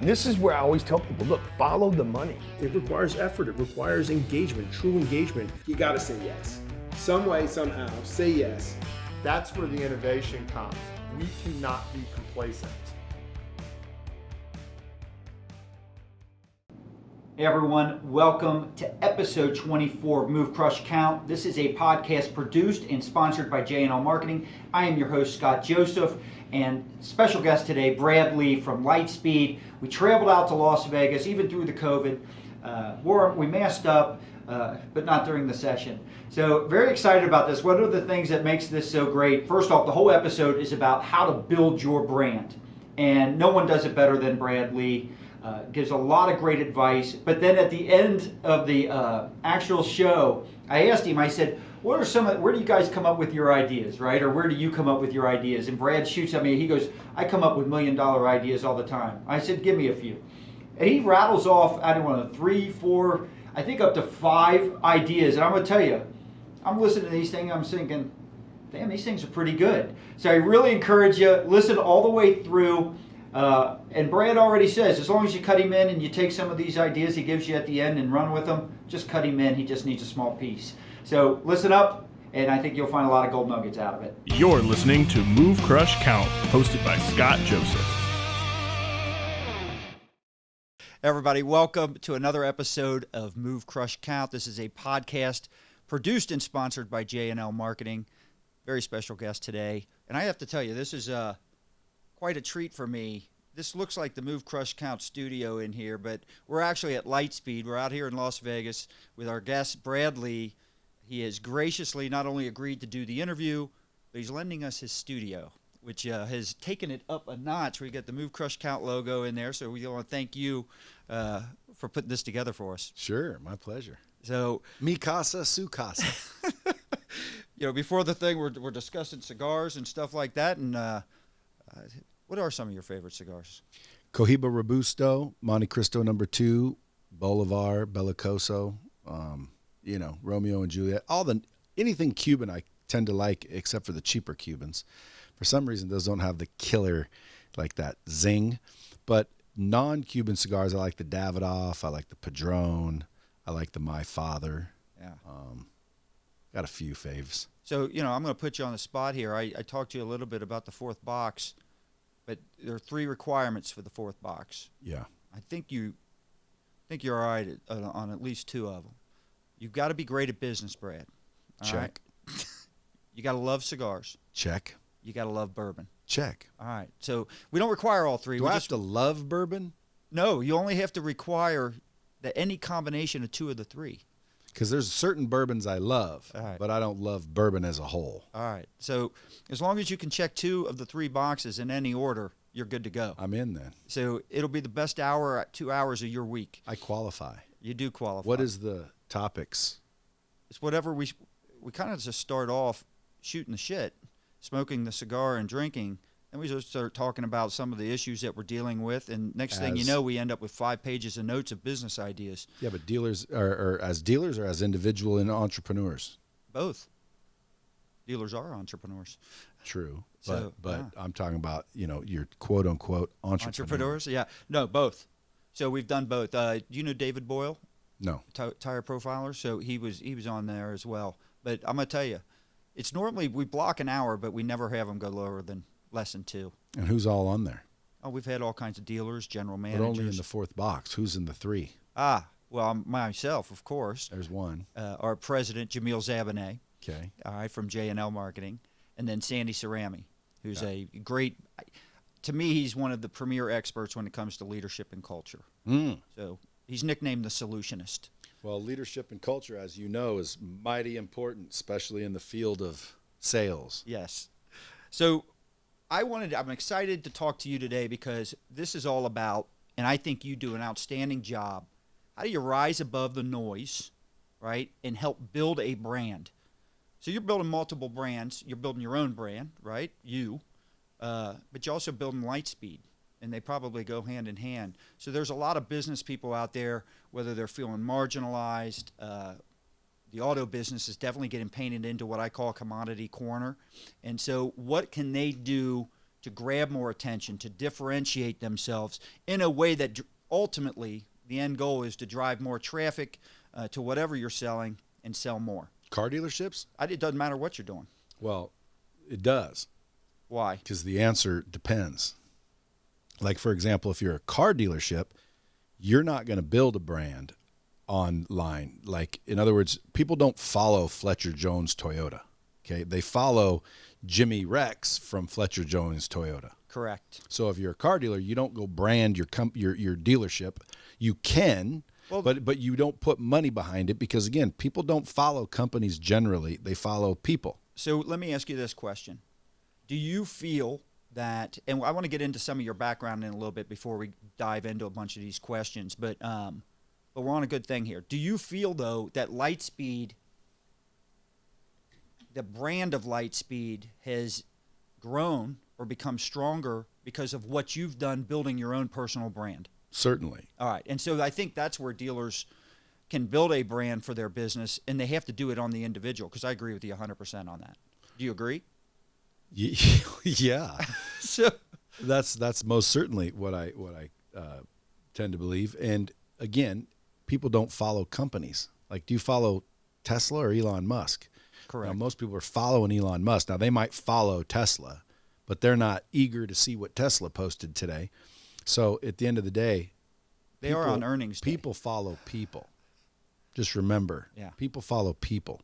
And this is where I always tell people, look, follow the money. It requires effort. It requires engagement, true engagement. You got to say yes. Some way, somehow, say yes. That's where the innovation comes. We cannot be complacent. Hey everyone, welcome to episode 24 of Move, Crush, Count. This is a podcast produced and sponsored by J&L Marketing. I am your host, Scott Joseph, and special guest today, Brad Lea from Lightspeed. We traveled out to Las Vegas, even through the COVID. We masked up, but not during the session. So very excited about this. What are the things that makes this so great? First off, the whole episode is about how to build your brand. And no one does it better than Brad Lea. Gives a lot of great advice. But then at the end of the actual show, I asked him, I said, where do you guys come up with your ideas, right? Or where do you come up with your ideas? And Brad shoots at me, he goes, I come up with $1 million ideas all the time. I said, give me a few. And he rattles off, I don't know, 3, 4, I think up to 5 ideas. And I'm gonna tell you, I'm listening to these things, I'm thinking, damn, these things are pretty good. So I really encourage you, listen all the way through. And Brad already says, as long as you cut him in and you take some of these ideas he gives you at the end and run with them, just cut him in. He just needs a small piece. So listen up, and I think you'll find a lot of gold nuggets out of it. You're listening to Move, Crush, Count, hosted by Scott Joseph. Everybody, welcome to another episode of Move, Crush, Count. This is a podcast produced and sponsored by J&L Marketing. Very special guest today. And I have to tell you, this is quite a treat for me. This looks like the Move, Crush, Count studio in here, but we're actually at Lightspeed. We're out here in Las Vegas with our guest, Brad Lea. He has graciously not only agreed to do the interview, but he's lending us his studio, which has taken it up a notch. We got the Move, Crush, Count logo in there, so we want to thank you for putting this together for us. Sure, my pleasure. So, Mi casa, su casa. Before the thing, we're discussing cigars and stuff like that, and what are some of your favorite cigars? Cohiba Robusto, Monte Cristo No. 2, Bolivar, Bellicoso, Romeo and Juliet. Anything Cuban I tend to like, except for the cheaper Cubans. For some reason, those don't have the killer, like that zing. But non-Cuban cigars, I like the Davidoff, I like the Padron, I like the My Father. Yeah. Got a few faves. So, I'm going to put you on the spot here. I talked to you a little bit about the fourth box, but there are 3 requirements for the fourth box. Yeah. I think you're all right on at least 2 of them. You've got to be great at business, Brad. All Check. Right? You got to love cigars. Check. You got to love bourbon. Check. All right. So we don't require all 3. Do I have to love bourbon? No, you only have to require that any combination of 2 of the 3. Because there's certain bourbons I love, right, but I don't love bourbon as a whole. All right. So as long as you can check 2 of the 3 boxes in any order, you're good to go. I'm in then. So it'll be the best 2 hours of your week. I qualify. You do qualify. What is the topics? It's whatever we kind of just start off shooting the shit, smoking the cigar and drinking. Then we just start talking about some of the issues that we're dealing with, and next thing you know, we end up with 5 pages of notes of business ideas. Yeah, but dealers are as dealers or as individual and entrepreneurs? Both. Dealers are entrepreneurs. True, So, but I'm talking about your quote unquote entrepreneurs. Yeah, no, both. So we've done both. Do you know David Boyle? No. Tire profiler. So he was on there as well. But I'm gonna tell you, it's normally we block an hour, but we never have them go lower than less than 2. And who's all on there? Oh, we've had all kinds of dealers, general managers. But only in the 4th box. Who's in the 3? Well, myself, of course. There's one. Our president, Jamil Zabaneh. Okay. All right, from J&L Marketing. And then Sandy Cerami, who's a great, to me, he's one of the premier experts when it comes to leadership and culture. So he's nicknamed the Solutionist. Well, leadership and culture, as you know, is mighty important, especially in the field of sales. Yes. So I'm excited to talk to you today because this is all about, and I think you do an outstanding job, how do you rise above the noise, right, and help build a brand? So you're building multiple brands. You're building your own brand, right, but you're also building Lightspeed, and they probably go hand in hand. So there's a lot of business people out there, whether they're feeling marginalized, the auto business is definitely getting painted into what I call a commodity corner. And so what can they do to grab more attention, to differentiate themselves in a way that ultimately the end goal is to drive more traffic to whatever you're selling and sell more. Car dealerships? It doesn't matter what you're doing. Well, it does. Why? Because the answer depends. Like, for example, if you're a car dealership, you're not going to build a brand online. Like, in other words, people don't follow Fletcher Jones Toyota. Okay, they follow Jimmy Rex from Fletcher Jones Toyota. Correct. So if you're a car dealer, you don't go brand your dealership. You can, but you don't put money behind it because, again, people don't follow companies generally. They follow people. So let me ask you this question. Do you feel that, and I want to get into some of your background in a little bit before we dive into a bunch of these questions, but we're on a good thing here. Do you feel, though, that Lightspeed, the brand of Lightspeed, has grown or become stronger because of what you've done building your own personal brand? Certainly. All right. And so I think that's where dealers can build a brand for their business, and they have to do it on the individual, because I agree with you 100% on that. Do you agree? Yeah. So that's most certainly what I tend to believe. And again, people don't follow companies. Like, do you follow Tesla or Elon Musk? correct. Now, most people are following Elon Musk. Now, they might follow Tesla, but they're not eager to see what Tesla posted today. So at the end of the day, They are on earnings day. People follow people. Just remember, Yeah. people follow people.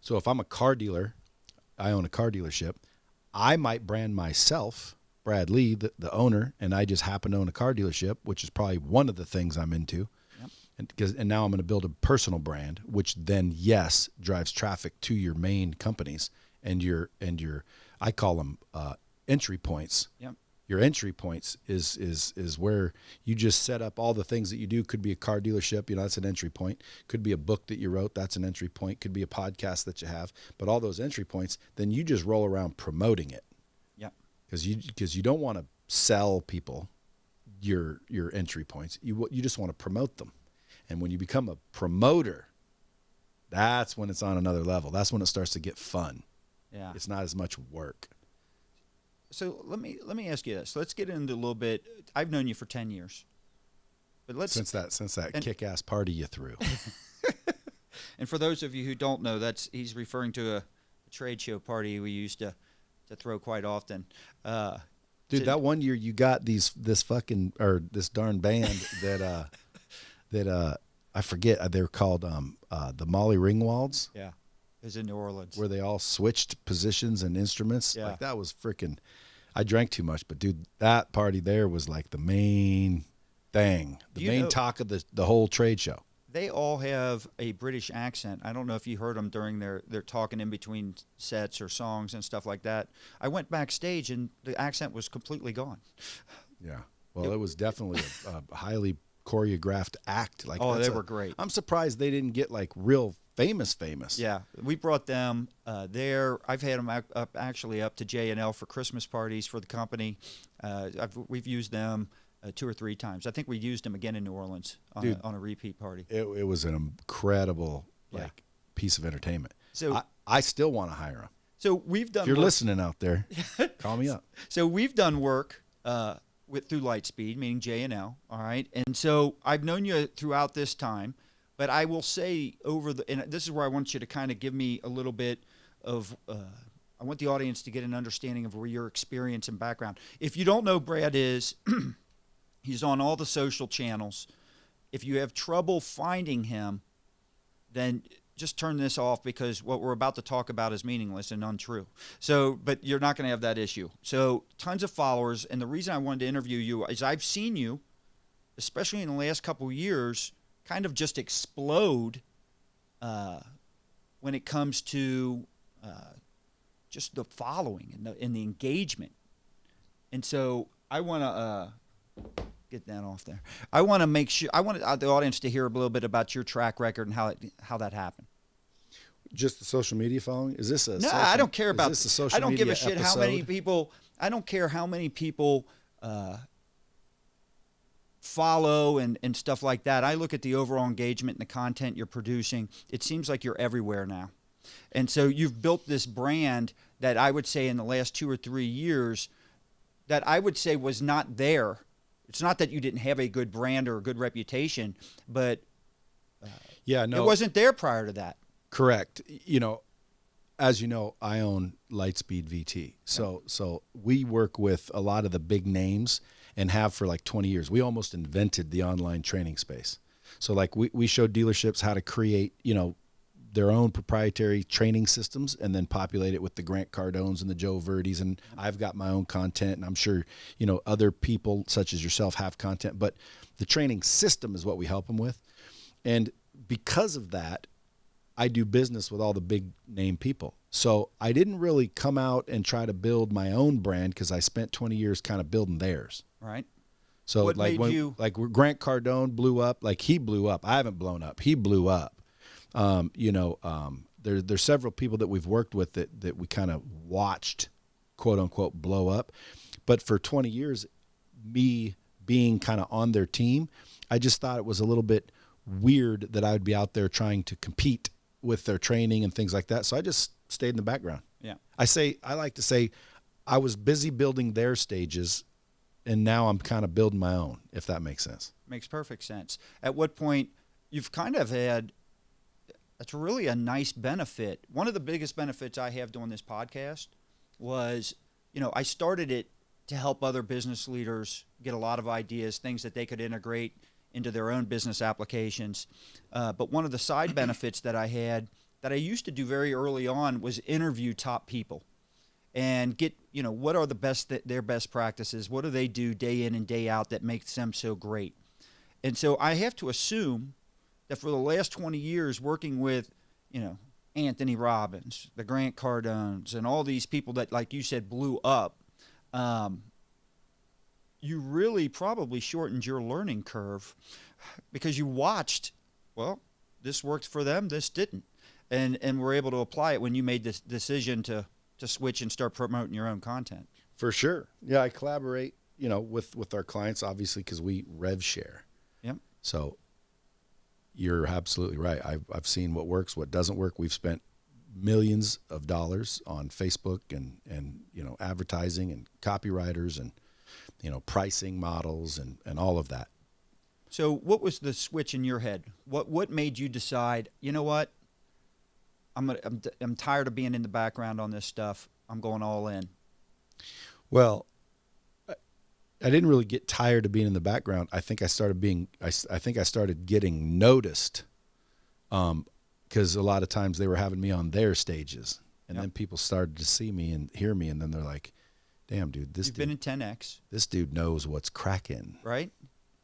So if I'm a car dealer, I own a car dealership, I might brand myself, Brad Lea, the owner, and I just happen to own a car dealership, which is probably one of the things I'm into. Yep. And now I'm going to build a personal brand, which then, yes, drives traffic to your main companies and your I call them entry points. Yep. Your entry points is where you just set up all the things that you do. Could be a car dealership, that's an entry point. Could be a book that you wrote, that's an entry point. Could be a podcast that you have. But all those entry points, then you just roll around promoting it. Yeah. Because you don't want to sell people your entry points. You just want to promote them. And when you become a promoter, that's when it's on another level. That's when it starts to get fun. Yeah. It's not as much work. So let me ask you this. Let's get into a little bit. I've known you for 10 years. But let's since that kick-ass party you threw. And for those of you who don't know, he's referring to a trade show party we used to throw quite often. Dude, that one year you got this darn band that I forget, they're called the Molly Ringwalds. Yeah. It was in New Orleans. Where they all switched positions and instruments. Yeah. Like, that was freaking, I drank too much, but dude, that party there was like the main thing, the main talk of the whole trade show. They all have a British accent. I don't know if you heard them during their talking in between sets or songs and stuff like that. I went backstage and the accent was completely gone. Yeah. Well, it was definitely a highly choreographed act. Like, they were great. I'm surprised they didn't get like real famous. Yeah, we brought them there. I've had them actually up to J&L for Christmas parties for the company. We've used them 2 or 3 times. I think we used them again in New Orleans on a repeat party. It was an incredible piece of entertainment. So I still want to hire them. So we've done. If you're listening out there, call me up. So we've done work through Lightspeed, meaning J&L. All right, and so I've known you throughout this time. But I will say and this is where I want you to kind of give me a little bit of, I want the audience to get an understanding of where your experience and background. If you don't know, Brad is, he's on all the social channels. If you have trouble finding him, then just turn this off, because what we're about to talk about is meaningless and untrue. So, but you're not going to have that issue. So tons of followers. And the reason I wanted to interview you is I've seen you, especially in the last couple of years, kind of just explode when it comes to just the following and the engagement. And so I want to get that off there. I want to make sure, I want the audience to hear a little bit about your track record and how that happened. Just the social media following? Is this a? No, I don't care about. Is this a social I don't media give a shit episode? how many people. I don't care how many people follow and stuff like that. I look at the overall engagement and the content you're producing. It seems like you're everywhere now. And so you've built this brand that I would say in the last 2 or 3 years that I would say was not there. It's not that you didn't have a good brand or a good reputation, but Yeah, no, it wasn't there prior to that. correct. As you know, I own Lightspeed VT. So we work with a lot of the big names and have for like 20 years. We almost invented the online training space. So like we show dealerships how to create, their own proprietary training systems and then populate it with the Grant Cardones and the Joe Verdis. And I've got my own content, and I'm sure, other people such as yourself have content, but the training system is what we help them with. And because of that, I do business with all the big name people. So I didn't really come out and try to build my own brand because I spent 20 years kind of building theyrs. Right. So What like made you- like Grant Cardone blew up, like he blew up. I haven't blown up. He blew up. There's several people that we've worked with that we kind of watched, quote unquote, blow up. But for 20 years, me being kind of on their team, I just thought it was a little bit weird that I would be out there trying to compete with their training and things like that. So I just stayed in the background. Yeah. I like to say I was busy building their stages, and now I'm kind of building my own, if that makes sense. Makes perfect sense. At what point you've kind of had, that's really a nice benefit. One of the biggest benefits I have doing this podcast was, I started it to help other business leaders get a lot of ideas, things that they could integrate into their own business applications. But one of the side benefits that I had that I used to do very early on was interview top people and get, what are their best practices? What do they do day in and day out that makes them so great? And so I have to assume that for the last 20 years working with, Anthony Robbins, the Grant Cardones, and all these people that, like you said, blew up, you really probably shortened your learning curve because you watched, well, this worked for them, this didn't. And were able to apply it when you made this decision to switch and start promoting your own content. For sure. Yeah, I collaborate, with our clients, obviously, because we rev share. Yep. So you're absolutely right. I've seen what works, what doesn't work. We've spent millions of dollars on Facebook and advertising and copywriters and, pricing models and all of that. So what was the switch in your head? What made you decide, you know what? I'm tired of being in the background on this stuff. I'm going all in. Well, I didn't really get tired of being in the background. I think I started getting noticed, because a lot of times they were having me on their stages, and then people started to see me and hear me, and then they're like, "Damn, dude, You've been in 10X, this dude knows what's cracking." right?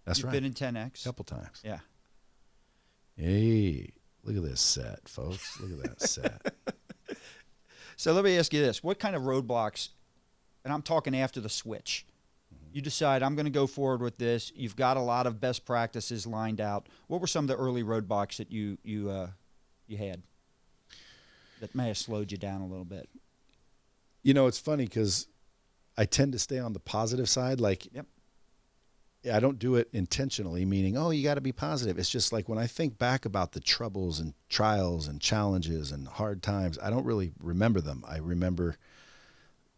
That's You've right. been in 10X. A couple times. Yeah. Hey, look at this set, folks. Look at that set. So let me ask you this: what kind of roadblocks? And I'm talking after the switch. You decide I'm going to go forward with this. You've got a lot of best practices lined out. What were some of the early roadblocks that you had that may have slowed you down a little bit? It's funny because I tend to stay on the positive side. Like, Yep. I don't do it intentionally, meaning, oh, you got to be positive. It's just like when I think back about the troubles and trials and challenges and hard times, I don't really remember them. I remember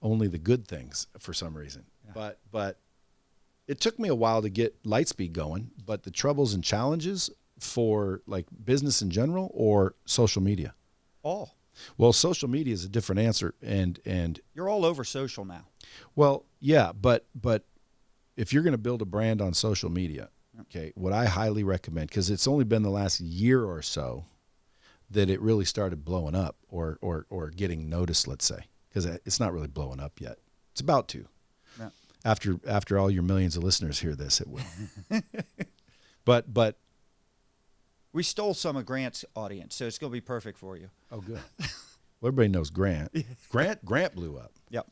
only the good things for some reason. Yeah. But it took me a while to get Lightspeed going, but the troubles and challenges for like business in general or social media? All. Well, social media is a different answer. And You're all over social now. well, yeah, but if you're going to build a brand on social media, okay, what I highly recommend, because it's only been the last year or so that it really started blowing up or getting noticed, let's say, because it's not really blowing up yet. It's about to. Yeah. After all your millions of listeners hear this, it will. But We stole some of Grant's audience, so it's going to be perfect for you. oh, good. Well, everybody knows Grant. Grant blew up. Yep.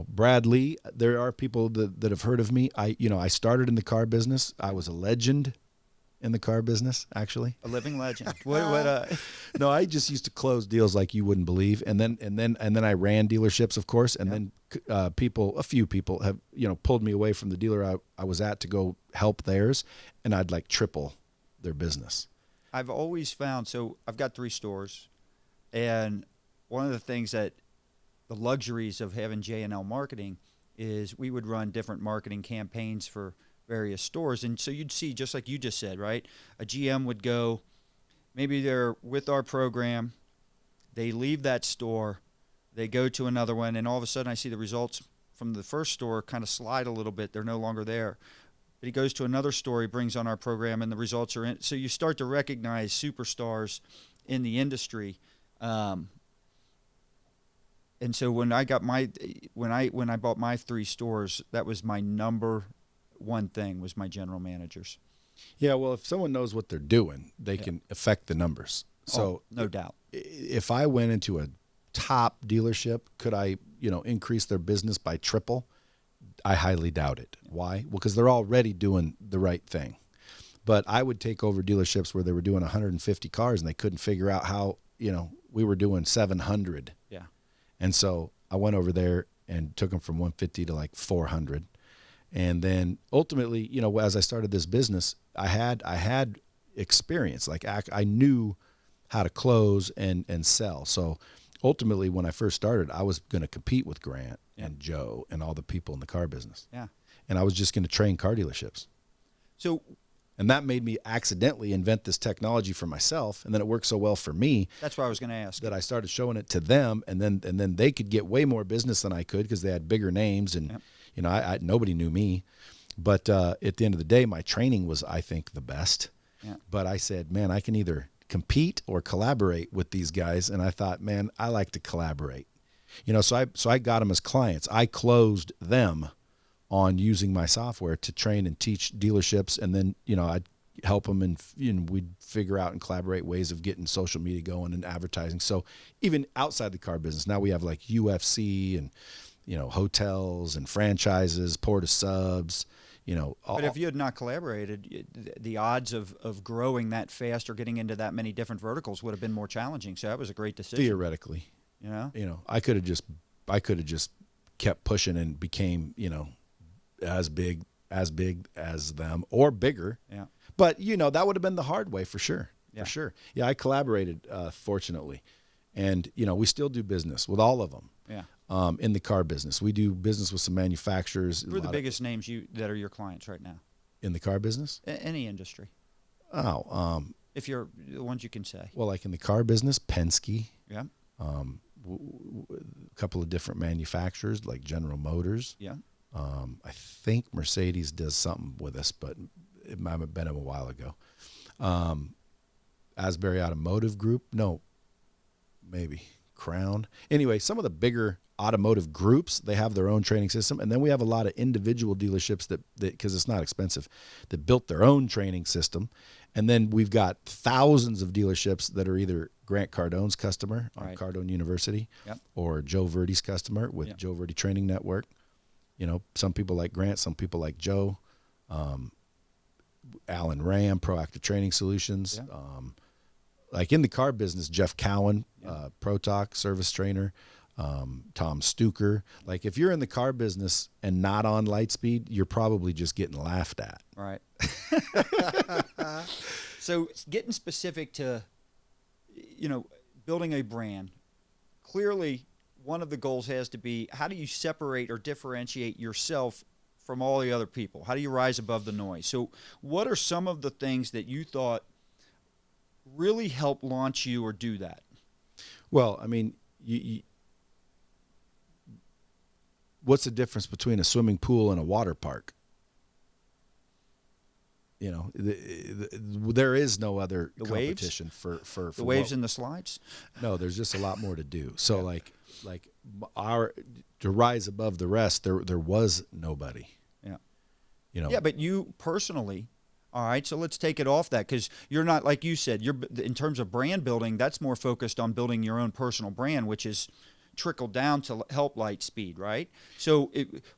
Brad Lea. There are people that have heard of me. I started in the car business. I was a legend in the car business, actually. A living legend. No, I just used to close deals like you wouldn't believe, and then I ran dealerships, of course, and then a few people have pulled me away from the dealer I was at to go help theirs, and I'd like triple their business. I've always found, so I've got 3 stores, and one of the things that the luxuries of having J&L marketing is we would run different marketing campaigns for various stores. And so you'd see, just like you just said, right? A GM would go, maybe they're with our program, they leave that store, they go to another one, and all of a sudden I see the results from the first store kind of slide a little bit. They're no longer there. But he goes to another store, he brings on our program, and the results are in. So you start to recognize superstars in the industry. And so when I got when I bought my 3 stores, that was my number one thing, was my general managers. Yeah, well, if someone knows what they're doing, they can affect the numbers. So no doubt. If I went into a top dealership, could I, increase their business by triple? I highly doubt it. Why? Well, because they're already doing the right thing. But I would take over dealerships where they were doing 150 cars and they couldn't figure out how, we were doing 700. Yeah. And so I went over there and took them from 150 to like 400. And then ultimately, as I started this business, I had experience. Like I knew how to close and sell. So ultimately, when I first started, I was going to compete with Grant and Joe and all the people in the car business. Yeah. And I was just going to train car dealerships. And that made me accidentally invent this technology for myself. And then it worked so well for me. That's what I was going to ask. That I started showing it to them, and then they could get way more business than I could because they had bigger names, and I nobody knew me. But at the end of the day, my training was, I think, the best. Yeah. But I said, man, I can either compete or collaborate with these guys, and I thought, man, I like to collaborate. So I got them as clients. I closed them on using my software to train and teach dealerships, and then I'd help them, and we'd figure out and collaborate ways of getting social media going and advertising. So even outside the car business, now we have like UFC and hotels and franchises, Porta subs. But if you had not collaborated, the odds of growing that fast or getting into that many different verticals would have been more challenging. So that was a great decision. Theoretically, I could have just kept pushing and became as big as them or bigger. Yeah. But that would have been the hard way for sure. Yeah. For sure. Yeah, I collaborated, fortunately, and we still do business with all of them. Yeah. In the car business, we do business with some manufacturers. Who are the biggest names that are your clients right now? In the car business? Any industry. If you're the ones you can say. Well, like in the car business, Penske. Yeah. A couple of different manufacturers like General Motors. Yeah. I think Mercedes does something with us, but it might have been a while ago. Asbury Automotive Group. No, maybe Crown. Anyway, some of the bigger automotive groups, they have their own training system. And then we have a lot of individual dealerships that because it's not expensive, that built their own training system. And then we've got thousands of dealerships that are either Grant Cardone's customer on Cardone University, or Joe Verdi's customer with Joe Verdi Training Network. Some people like Grant, some people like Joe, Alan Ram, Proactive Training Solutions. Like in the car business, Jeff Cowan, Pro Talk service trainer, Tom Stuker. Like if you're in the car business and not on Lightspeed, you're probably just getting laughed at. Right. So getting specific to, building a brand, clearly one of the goals has to be, how do you separate or differentiate yourself from all the other people? How do you rise above the noise? So what are some of the things that you thought really helped launch you or do that? Well, I mean, what's the difference between a swimming pool and a water park? There is no other competition for the waves and the slides. No, there's just a lot more to do. So like to rise above the rest, there was nobody. Yeah. Yeah, but you personally, all right, so let's take it off that, because you're not, like you said, you're in terms of brand building, that's more focused on building your own personal brand, which is trickled down to help Lightspeed, right? So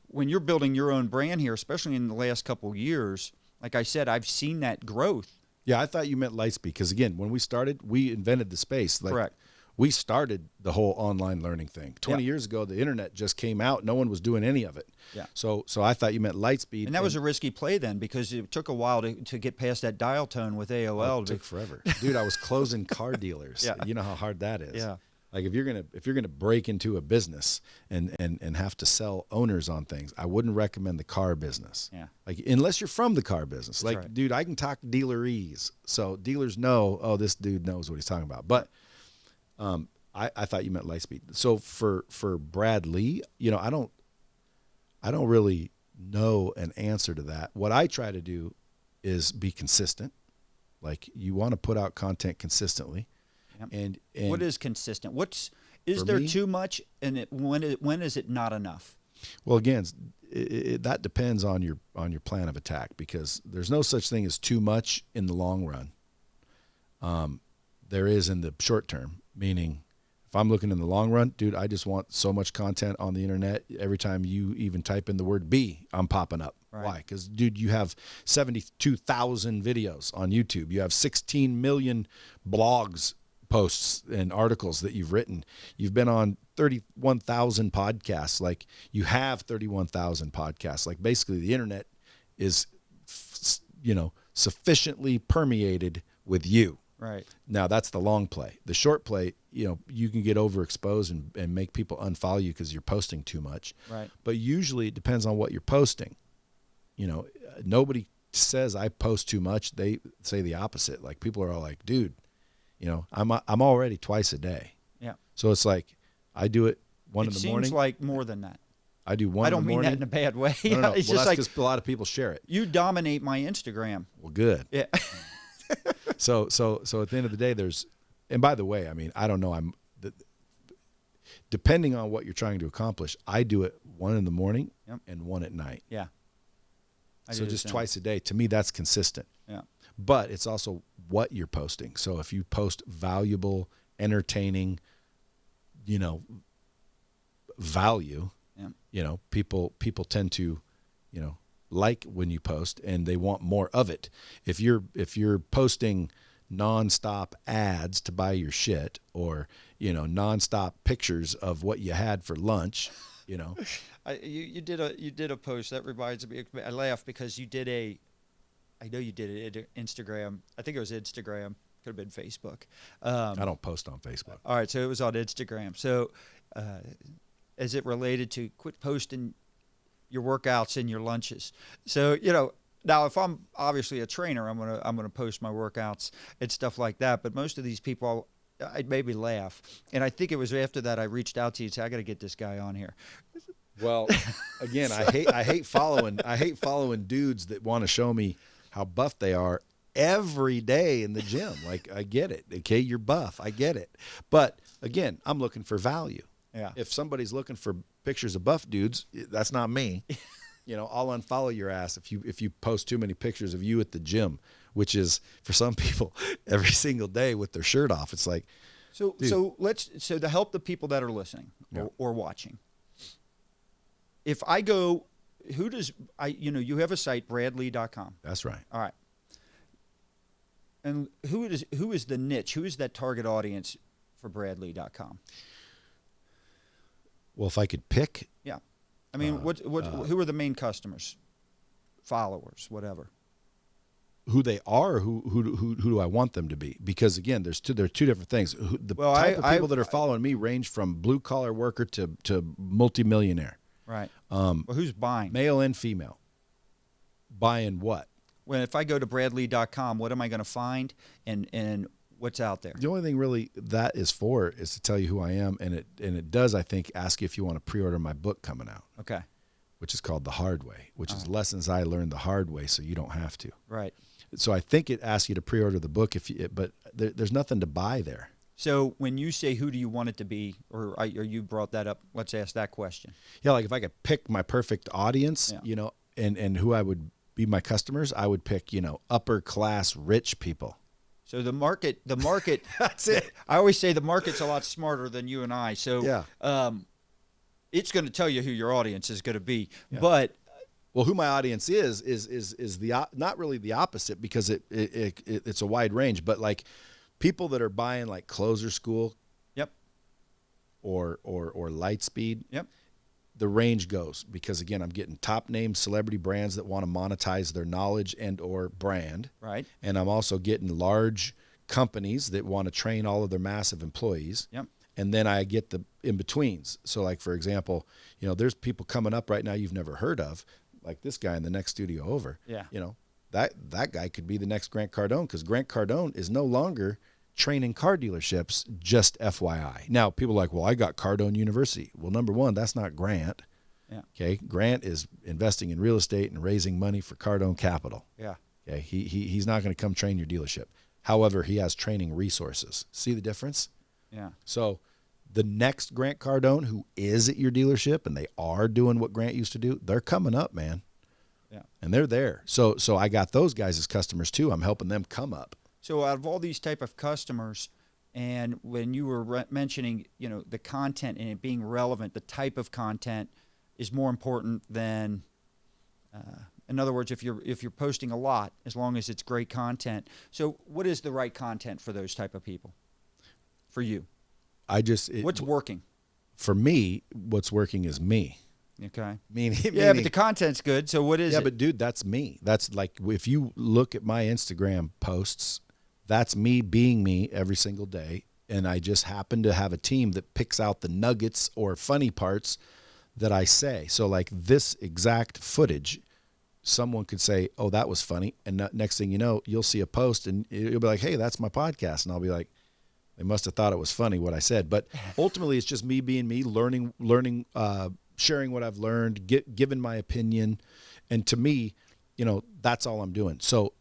when you're building your own brand here, especially in the last couple of years, like I said, I've seen that growth. Yeah, I thought you meant Lightspeed, because again, when we started, we invented the space. Correct. We started the whole online learning thing. 20 years ago, the internet just came out. No one was doing any of it. Yeah. So I thought you meant Lightspeed. And that was a risky play then, because it took a while to get past that dial tone with AOL. It took forever. Dude, I was closing car dealers. Yeah. You know how hard that is. Yeah. Like if you're gonna break into a business and have to sell owners on things, I wouldn't recommend the car business. Yeah. Like unless you're from the car business. Like, right. dude, I can talk dealerese, so dealers know. Oh, this dude knows what he's talking about. But I thought you meant Lightspeed. So for Brad Lea, I don't really know an answer to that. What I try to do is be consistent. Like you want to put out content consistently. Yep. And what is consistent? Is there too much, and when is it not enough? Well, again, that depends on your plan of attack, because there's no such thing as too much in the long run. There is in the short term, meaning if I'm looking in the long run, dude, I just want so much content on the internet. Every time you even type in the word B, I'm popping up. Right. Why? Because, dude, you have 72,000 videos on YouTube. You have 16 million blogs, posts, and articles that you've written. You've been on 31,000 podcasts. Like, you have 31,000 podcasts. Like, basically, the internet is, sufficiently permeated with you. Right. Now, that's the long play. The short play, you can get overexposed and make people unfollow you because you're posting too much. Right. But usually it depends on what you're posting. Nobody says I post too much. They say the opposite. Like, people are all like, dude, I'm already twice a day. Yeah. So it's like I do it one in the morning. It seems like more than that. I do one in the morning. I don't mean that in a bad way. No. It's Well, just that's because a lot of people share it. You dominate my Instagram. Well, good. Yeah. So at the end of the day, and by the way, I mean, I don't know. Depending on what you're trying to accomplish, I do it one in the morning and one at night. Yeah. So just twice a day. To me, that's consistent. Yeah. But it's also what you're posting. So if you post valuable, entertaining, value, people tend to, like when you post, and they want more of it. If you're posting nonstop ads to buy your shit, or nonstop pictures of what you had for lunch, You did a post that reminds me. I laugh because you did I know you did it Instagram. I think it was Instagram. Could have been Facebook. I don't post on Facebook. All right, so it was on Instagram. So, is it related to quit posting your workouts and your lunches? So now if I'm obviously a trainer, I'm gonna post my workouts and stuff like that. But most of these people, I'd maybe laugh. And I think it was after that I reached out to you and said, I got to get this guy on here. Well, again, I hate following dudes that want to show me how buff they are every day in the gym. Like, I get it. Okay, you're buff. I get it. But again, I'm looking for value. Yeah. If somebody's looking for pictures of buff dudes, that's not me. I'll unfollow your ass if you post too many pictures of you at the gym, which is for some people every single day with their shirt off. It's like, so to help the people that are listening or watching. If I go, you have a site, bradlea.com. That's right. All right. And who is the niche? Who is that target audience for bradlea.com? Well, if I could pick. Yeah. I mean, who are the main customers? Followers, whatever. Who they are, or who do I want them to be? Because again, there are two different things. The type of people that are following me range from blue collar worker to multimillionaire. Right. Well, who's buying? Male and female. Buying what? Well, if I go to bradlea.com, what am I going to find, and what's out there? The only thing really that is for is to tell you who I am, and it does, I think, ask you if you want to pre-order my book coming out. Okay. Which is called The Hard Way, which is lessons I learned the hard way, so you don't have to. Right. So I think it asks you to pre-order the book, but there's nothing to buy there. So when you say who do you want it to be, or you brought that up, let's ask that question. Yeah, like if I could pick my perfect audience, and who I would be my customers, I would pick, upper class rich people. So the market. That's it. I always say the market's a lot smarter than you and I. So yeah. It's going to tell you who your audience is going to be, but. Well, who my audience is the not really the opposite, because it's a wide range, but like people that are buying like Closer School, or Lightspeed, the range goes, because again, I'm getting top name celebrity brands that want to monetize their knowledge and or brand, right? And I'm also getting large companies that want to train all of their massive employees, and then I get the in-betweens. So like, for example, there's people coming up right now you've never heard of, like this guy in the next studio over. Yeah. That guy could be the next Grant Cardone, because Grant Cardone is no longer training car dealerships, just FYI. Now, people are like, well, I got Cardone University. Well, number one, that's not Grant. Yeah. Okay. Grant is investing in real estate and raising money for Cardone Capital. Yeah. Okay. He's not going to come train your dealership. However, he has training resources. See the difference? Yeah. So the next Grant Cardone who is at your dealership and they are doing what Grant used to do, they're coming up, man. Yeah. And they're there. So I got those guys as customers too. I'm helping them come up. So out of all these type of customers, and when you were mentioning, the content and it being relevant, the type of content is more important than, in other words, if you're posting a lot, as long as it's great content. So what is the right content for those type of people? For you? What's working? For me, what's working is me. Okay. Meaning, but the content's good. So what is it? Yeah, but dude, that's me. That's like, if you look at my Instagram posts, that's me being me every single day. And I just happen to have a team that picks out the nuggets or funny parts that I say. So like this exact footage, someone could say, oh, that was funny. And next thing you know, you'll see a post and you'll be like, hey, that's my podcast. And I'll be like, they must have thought it was funny what I said. But ultimately, it's just me being me, learning, sharing what I've learned, giving my opinion. And to me, that's all I'm doing. So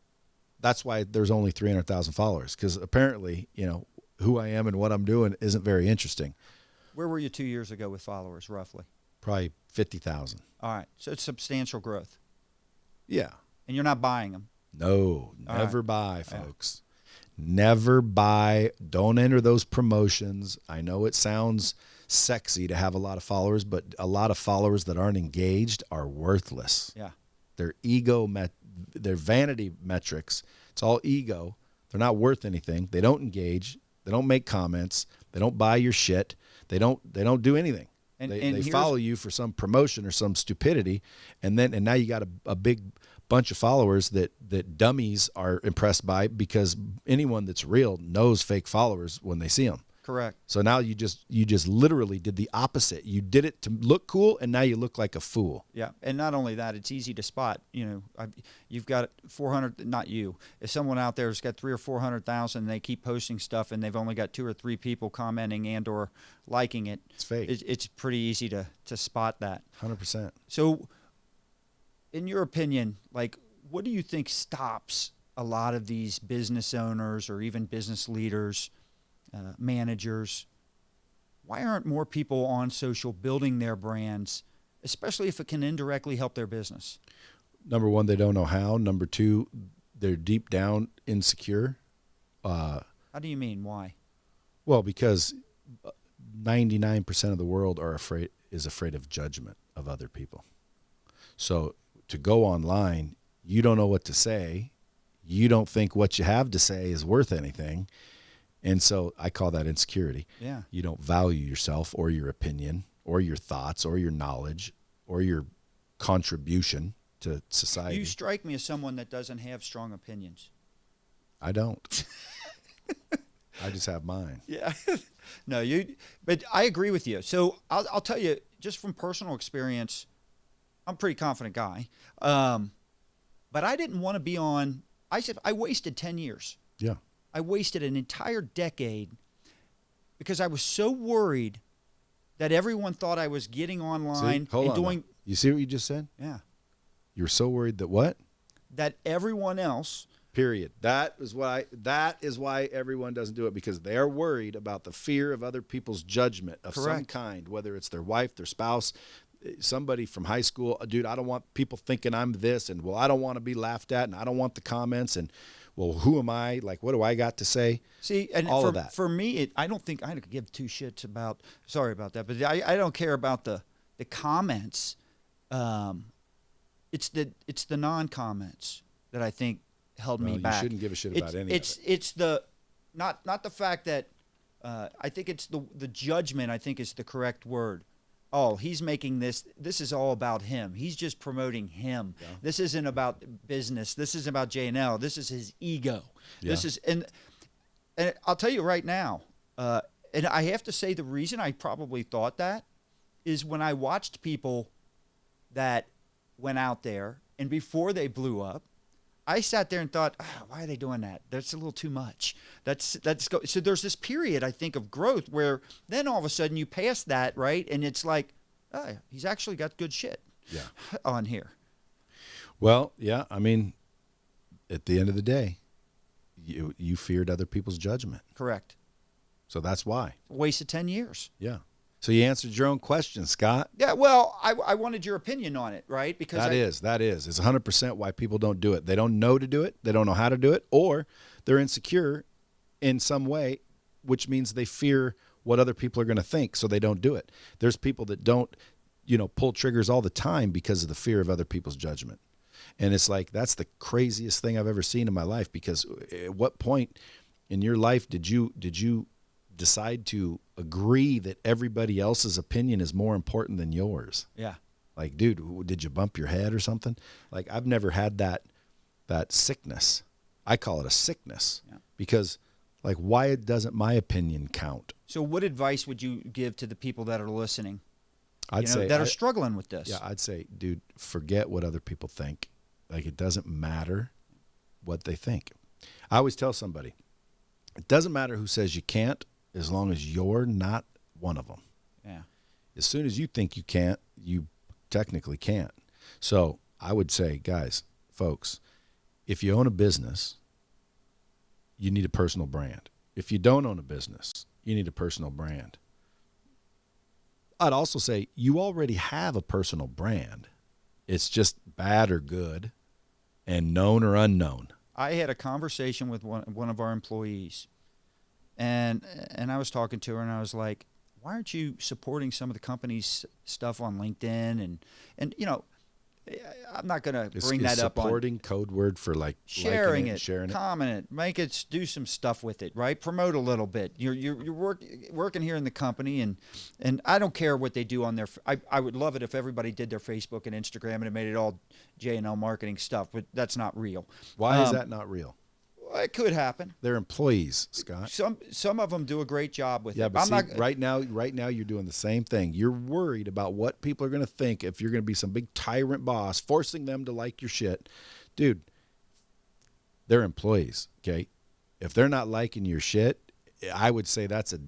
that's why there's only 300,000 followers, because apparently, who I am and what I'm doing isn't very interesting. Where were you 2 years ago with followers, roughly? Probably 50,000. All right. So it's substantial growth. Yeah. And you're not buying them. No, never buy, folks. Never buy. Don't enter those promotions. I know it sounds sexy to have a lot of followers, but a lot of followers that aren't engaged are worthless. Yeah. Their their vanity metrics. It's all ego. They're not worth anything. They don't engage. They don't make comments. They don't buy your shit. They don't do anything. They follow you for some promotion or some stupidity, and now you got a big bunch of followers that dummies are impressed by, because anyone that's real knows fake followers when they see them. Correct. So now you just literally did the opposite. You did it to look cool, and now you look like a fool. Yeah, and not only that, it's easy to spot. You've got 400. Not you. If someone out there has got 300,000 or 400,000, they keep posting stuff, and they've only got 2 or 3 people commenting and or liking it. It's fake. It's pretty easy to spot that. 100%. So, in your opinion, what do you think stops a lot of these business owners or even business leaders, managers? Why aren't more people on social building their brands, especially if it can indirectly help their business? Number one, they don't know how. Number two, they're deep down insecure. How do you mean? Why? Well, because 99% of the world is afraid of judgment of other people. So to go online, you don't know what to say. You don't think what you have to say is worth anything. And so I call that insecurity. Yeah. You don't value yourself or your opinion or your thoughts or your knowledge or your contribution to society. You strike me as someone that doesn't have strong opinions. I don't. I just have mine. Yeah. No, but I agree with you. So I'll tell you, just from personal experience, I'm a pretty confident guy. But I didn't want to be on, I wasted 10 years. Yeah. I wasted an entire decade because I was so worried that everyone thought I was getting online and doing. You see what you just said? Yeah. You were so worried that what? That everyone else. Period. That is why everyone doesn't do it, because they're worried about the fear of other people's judgment of some kind, whether it's their wife, their spouse, somebody from high school. Dude, I don't want people thinking I'm this, and well, I don't want to be laughed at, and I don't want the comments, and well, who am I? Like, what do I got to say? See, and all of that. For me, I don't think I could give 2 shits about. Sorry about that, but I don't care about the comments. It's the non-comments that I think held me back. You shouldn't give a shit about any of it. It's the not the fact that I think it's the judgment. I think is the correct word. Oh, he's making this. This is all about him. He's just promoting him. Yeah. This isn't about business. This isn't about J&L. This is his ego. Yeah. This is and I'll tell you right now, And I have to say the reason I probably thought that is when I watched people that went out there and before they blew up, I sat there and thought, why are they doing that? That's a little too much. So there's this period, I think, of growth where then all of a sudden you pass that, right? And it's like, he's actually got good shit on here. Well, yeah, I mean, at the end of the day, you feared other people's judgment. Correct. So that's why. Wasted 10 years. Yeah. So you answered your own question, Scott. Yeah, well, I wanted your opinion on it, right? Because that is. It's 100% why people don't do it. They don't know to do it. They don't know how to do it, or they're insecure in some way, which means they fear what other people are going to think, so they don't do it. There's people that don't, pull triggers all the time because of the fear of other people's judgment. And it's like, that's the craziest thing I've ever seen in my life, because at what point in your life did you decide to agree that everybody else's opinion is more important than yours? Yeah. Like, dude, did you bump your head or something? Like, I've never had that sickness. I call it a sickness because, like, why doesn't my opinion count? So what advice would you give to the people that are listening? I'd say that are struggling with this. Yeah, I'd say, dude, forget what other people think. Like, it doesn't matter what they think. I always tell somebody, it doesn't matter who says you can't, as long as you're not one of them. Yeah. As soon as you think you can't, you technically can't. So I would say, guys, folks, if you own a business, you need a personal brand. If you don't own a business, you need a personal brand. I'd also say you already have a personal brand. It's just bad or good and known or unknown. I had a conversation with one of our employees. And I was talking to her, and I was like, why aren't you supporting some of the company's stuff on LinkedIn? And I'm not going to bring that up on supporting code word for like sharing it, sharing comment it, make it, do some stuff with it, right? Promote a little bit. You're working here in the company, and I don't care what they do on their. I would love it if everybody did their Facebook and Instagram and it made it all J&L marketing stuff, but that's not real. Why is that not real? It could happen. They're employees, Scott. Some of them do a great job with it. Yeah, but right now you're doing the same thing. You're worried about what people are going to think if you're going to be some big tyrant boss, forcing them to like your shit. Dude, they're employees, okay? If they're not liking your shit, I would say that's a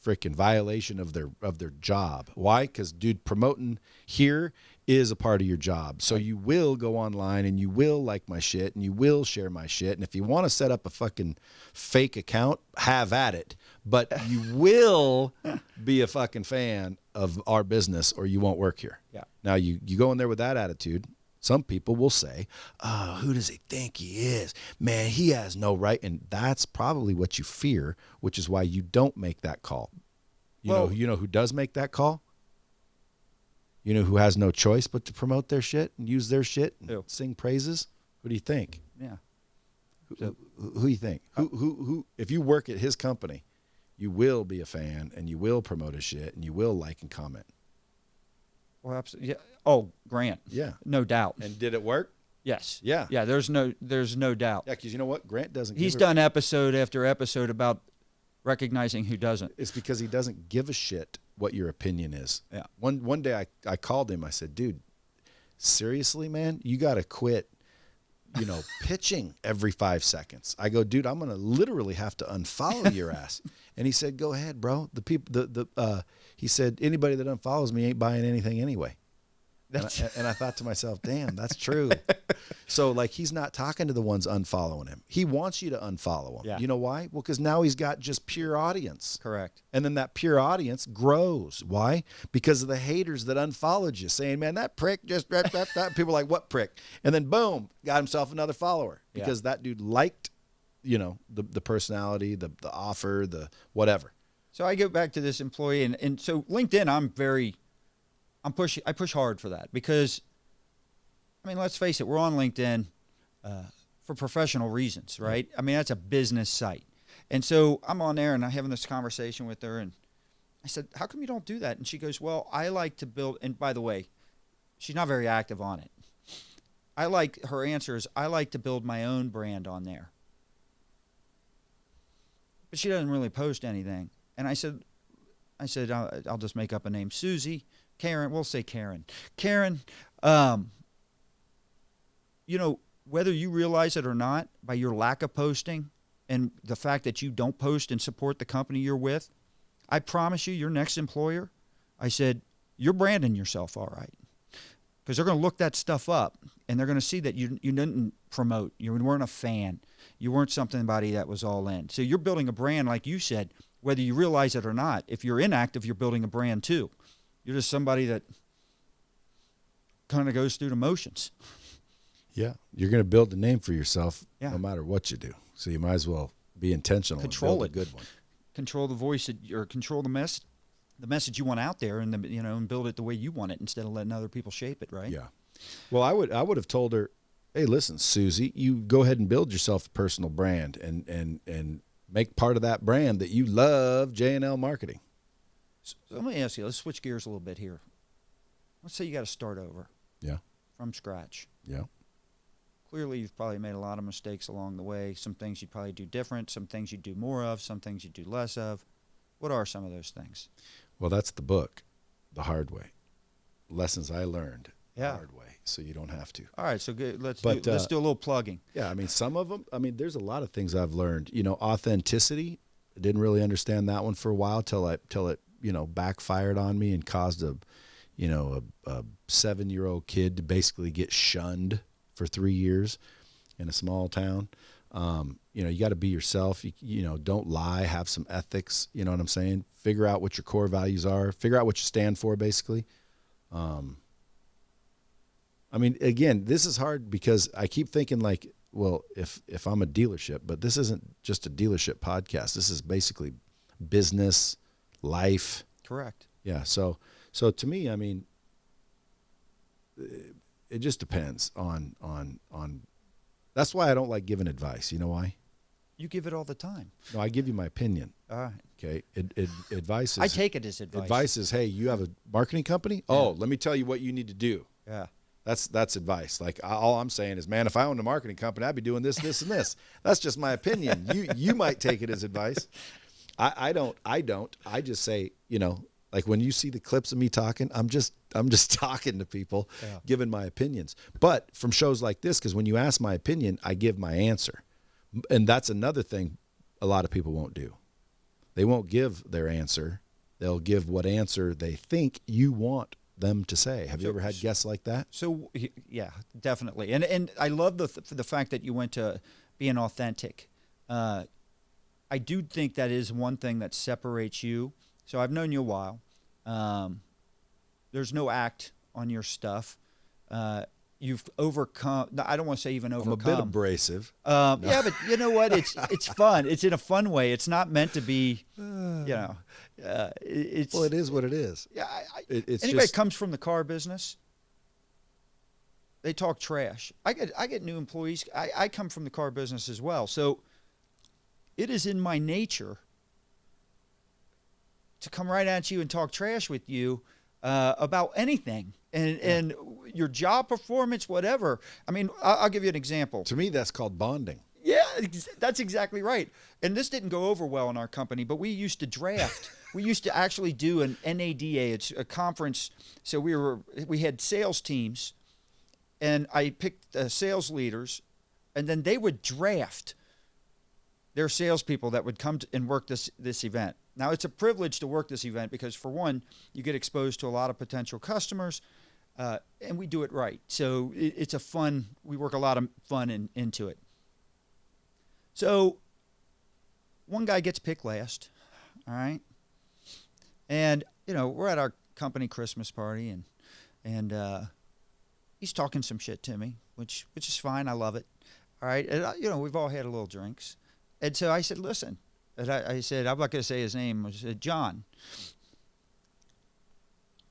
freaking violation of their job. Why? Because, dude, promoting here is a part of your job. So you will go online and you will like my shit and you will share my shit. And if you want to set up a fucking fake account, have at it. But you will be a fucking fan of our business or you won't work here. Yeah. Now you go in there with that attitude. Some people will say, oh, who does he think he is? Man, he has no right. And that's probably what you fear, which is why you don't make that call. You know who does make that call? You know who has no choice but to promote their shit and use their shit and sing praises? Who do you think? Yeah. Who do you think? Who? If you work at his company, you will be a fan and you will promote his shit and you will like and comment. Well, absolutely. Yeah. Oh, Grant. Yeah. No doubt. And did it work? Yes. Yeah. Yeah. There's no doubt. Yeah, because you know what? Grant doesn't. He's done episode after episode about recognizing who doesn't. It's because he doesn't give a shit what your opinion is. Yeah. One day I called him. I said, dude, seriously, man, you got to quit, pitching every 5 seconds. I go, dude, I'm going to literally have to unfollow your ass. And he said, go ahead, bro. He said, anybody that unfollows me ain't buying anything anyway. And I thought to myself, damn, that's true. So, like, he's not talking to the ones unfollowing him. He wants you to unfollow him. Yeah. You know why? Well, because now he's got just pure audience. Correct. And then that pure audience grows. Why? Because of the haters that unfollowed you, saying, man, that prick just, that. People are like, what prick? And then, boom, got himself another follower. Because that dude liked, the personality, the offer, the whatever. So I go back to this employee, and so LinkedIn, I push hard for that because, I mean, let's face it, we're on LinkedIn for professional reasons, right? I mean, that's a business site. And so I'm on there and I'm having this conversation with her, and I said, how come you don't do that? And she goes, well, I like to build, and by the way, she's not very active on it. Her answer is, I like to build my own brand on there. But she doesn't really post anything. And I said, I'll just make up a name. Susie, Karen, we'll say Karen. Karen, whether you realize it or not, by your lack of posting and the fact that you don't post and support the company you're with, I promise you, your next employer, I said, you're branding yourself all right. Because they're going to look that stuff up, and they're going to see that you didn't promote. You weren't a fan. You weren't somebody that was all in. So you're building a brand, like you said, whether you realize it or not. If you're inactive, you're building a brand too. You're just somebody that kind of goes through the motions. Yeah, you're going to build a name for yourself no matter what you do. So you might as well be intentional. Control and build a good one. Control the voice, or control the message you want out there, and and build it the way you want it instead of letting other people shape it, right? Yeah. Well, I would have told her, hey, listen, Susie, you go ahead and build yourself a personal brand and make part of that brand that you love J&L marketing. So let me ask you, let's switch gears a little bit here. Let's say you got to start over. Yeah. From scratch. Yeah. Clearly, you've probably made a lot of mistakes along the way. Some things you'd probably do different, some things you do more of, some things you do less of. What are some of those things? Well, that's the book, The Hard Way. Lessons I learned the hard way, so you don't have to. All right, so good. Let's do a little plugging. Yeah, I mean, some of them, there's a lot of things I've learned. Authenticity, I didn't really understand that one for a while till it backfired on me and caused a 7-year-old kid to basically get shunned for 3 years in a small town. You got to be yourself. You don't lie, have some ethics. You know what I'm saying? Figure out what your core values are. Figure out what you stand for, basically. Again, this is hard because I keep thinking like, well, if I'm a dealership, but this isn't just a dealership podcast. This is basically business, life. Correct. Yeah. So to me, it just depends on. That's why I don't like giving advice. You know why? You give it all the time. No, I give you my opinion. All right. Okay. Advice is. I take it as advice. Advice is, hey, you have a marketing company? Yeah. Oh, let me tell you what you need to do. Yeah. That's advice. Like all I'm saying is, man, if I owned a marketing company, I'd be doing this, this, and this. That's just my opinion. You might take it as advice. I don't. I just say, like when you see the clips of me talking, I'm just talking to people, giving my opinions. But from shows like this, because when you ask my opinion, I give my answer. And that's another thing a lot of people won't do. They won't give their answer. They'll give what answer they think you want them to say. Have you ever had guests like that? So yeah, definitely. And I love the fact that you went to being authentic. I do think that is one thing that separates you. So I've known you a while. There's no act on your stuff. You've overcome. I don't want to say even overcome. I'm a bit abrasive. No. Yeah, but you know what? It's fun. It's in a fun way. It's not meant to be. It's. Well, it is what it is. Yeah. It's anybody just, comes from the car business, they talk trash. I get new employees. I come from the car business as well, so it is in my nature to come right at you and talk trash with you about anything and your job performance, whatever. I'll give you an example. to me, that's called bonding. Yeah, that's exactly right. And this didn't go over well in our company, but we used to draft. We used to actually do an NADA. It's a conference. So we had sales teams, and I picked sales leaders, and then they would draft their salespeople that would come and work this event. Now, it's a privilege to work this event because, for one, you get exposed to a lot of potential customers, and we do it right. So it's a fun. We work a lot of fun into it. So one guy gets picked last, all right? And, we're at our company Christmas party, and he's talking some shit to me, which is fine. I love it, all right? And, we've all had a little drinks. And so I said, listen, and I said, I'm not going to say his name. I said, John,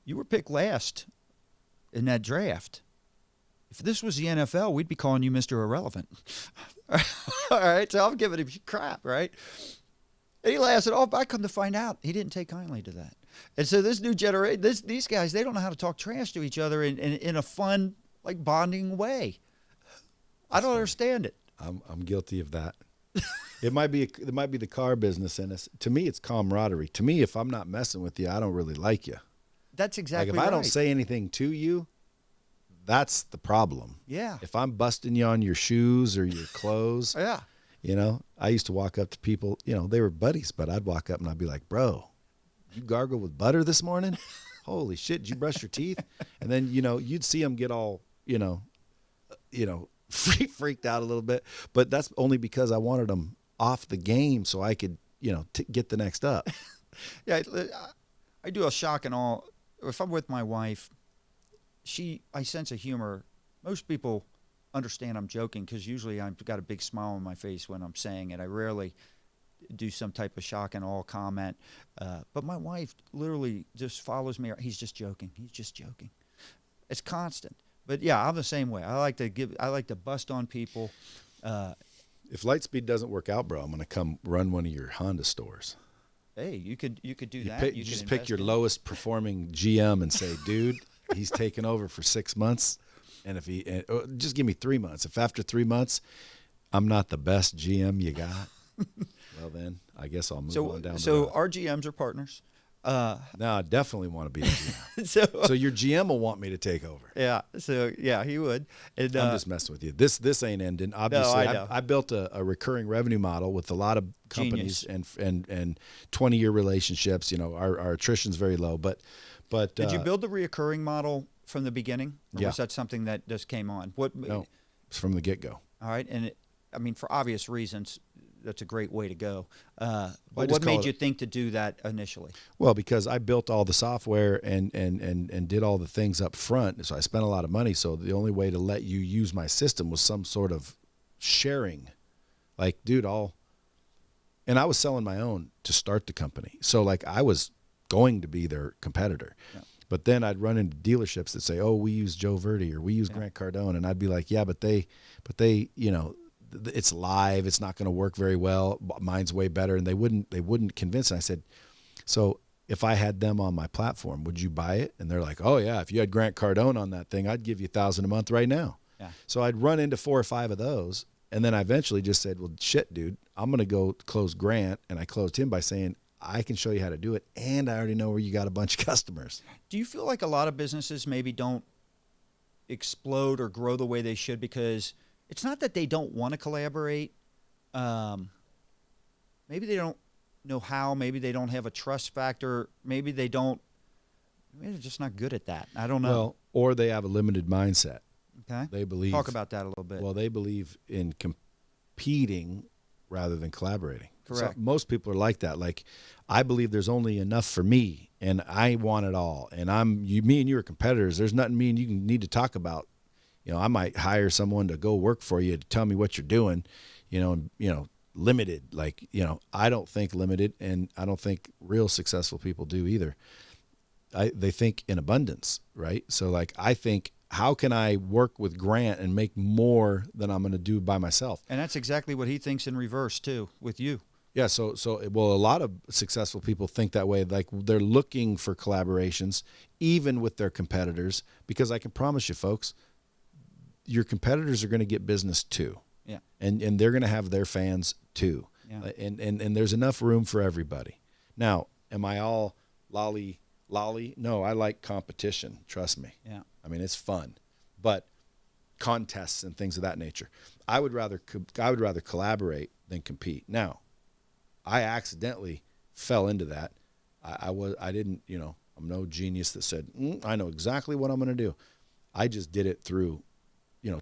you were picked last in that draft. If this was the NFL, we'd be calling you Mr. Irrelevant. All right, so I'm giving him crap, right? And he laughs it off, but I come to find out he didn't take kindly to that. And so this new generation, these guys, they don't know how to talk trash to each other in a fun, like, bonding way. I don't understand it. I'm guilty of that. It might be the car business in us. To me, it's camaraderie. To me, if I'm not messing with you, I don't really like you. That's exactly Like if right. I don't say anything to you, that's the problem. Yeah. If I'm busting you on your shoes or your clothes, Yeah. I used to walk up to people, they were buddies, but I'd walk up and I'd be like, bro, you gargled with butter this morning? Holy shit, did you brush your teeth? And then, you'd see them get all, freaked out a little bit. But that's only because I wanted them off the game so I could, get the next up. Yeah, I do a shock and awe. If I'm with my wife, I sense a humor. Most people understand I'm joking because usually I've got a big smile on my face when I'm saying it. I rarely do some type of shock and awe comment. But my wife literally just follows me. He's just joking. He's just joking. It's constant. But yeah, I'm the same way. I like to bust on people. If Lightspeed doesn't work out, bro, I'm going to come run one of your Honda stores. Hey, you could do that. You just pick your lowest performing GM and say, dude, he's taking over for 6 months. And just give me 3 months. If after 3 months, I'm not the best GM you got, well then I guess I'll move on down the road. So our GMs are partners. No, I definitely want to be the GM. so your GM will want me to take over. Yeah. So yeah, he would. And, I'm just messing with you. This ain't ending. Obviously, I know. I built a recurring revenue model with a lot of companies and 20-year relationships. Our attrition's very low. But did you build the reoccurring model from the beginning, or yeah. was that something that just came on? No, it's from the get-go. All right, and for obvious reasons, that's a great way to go. But just what made call you think to do that initially? Well, because I built all the software and did all the things up front, so I spent a lot of money. So the only way to let you use my system was some sort of sharing. Like, dude, and I was selling my own to start the company. So like I was going to be their competitor. Yeah. But then I'd run into dealerships that say, "Oh, we use Joe Verdi or we use Grant Cardone," and I'd be like, "Yeah, but they, it's live. It's not going to work very well. Mine's way better." And they wouldn't convince. And I said, "So if I had them on my platform, would you buy it?" And they're like, "Oh yeah, if you had Grant Cardone on that thing, I'd give you $1,000 a month right now." Yeah. So I'd run into 4 or 5 of those, and then I eventually just said, "Well, shit, dude, I'm going to go close Grant," and I closed him by saying, I can show you how to do it, and I already know where you got a bunch of customers. Do you feel like a lot of businesses maybe don't explode or grow the way they should because it's not that they don't want to collaborate? Maybe they don't know how. Maybe they don't have a trust factor. Maybe they're just not good at that. I don't know. Well, or they have a limited mindset. Okay. They believe. Talk about that a little bit. Well, they believe in competing rather than collaborating. Correct. So most people are like that. Like, I believe there's only enough for me, and I want it all. And me and you are competitors. There's nothing me and you need to talk about. I might hire someone to go work for you to tell me what you're doing. Limited. Like, I don't think limited, and I don't think real successful people do either. They think in abundance, right? So, like, I think, how can I work with Grant and make more than I'm going to do by myself? And that's exactly what he thinks in reverse too, with you. Yeah, so a lot of successful people think that way. Like, they're looking for collaborations, even with their competitors, because I can promise you, folks, your competitors are going to get business too. Yeah, and they're going to have their fans too. Yeah, and there's enough room for everybody. Now, am I all lolly? No, I like competition. Trust me. Yeah, I mean, it's fun, but contests and things of that nature. I would rather collaborate than compete. Now, I accidentally fell into that. I didn't, I'm no genius that said, I know exactly what I'm going to do. I just did it through,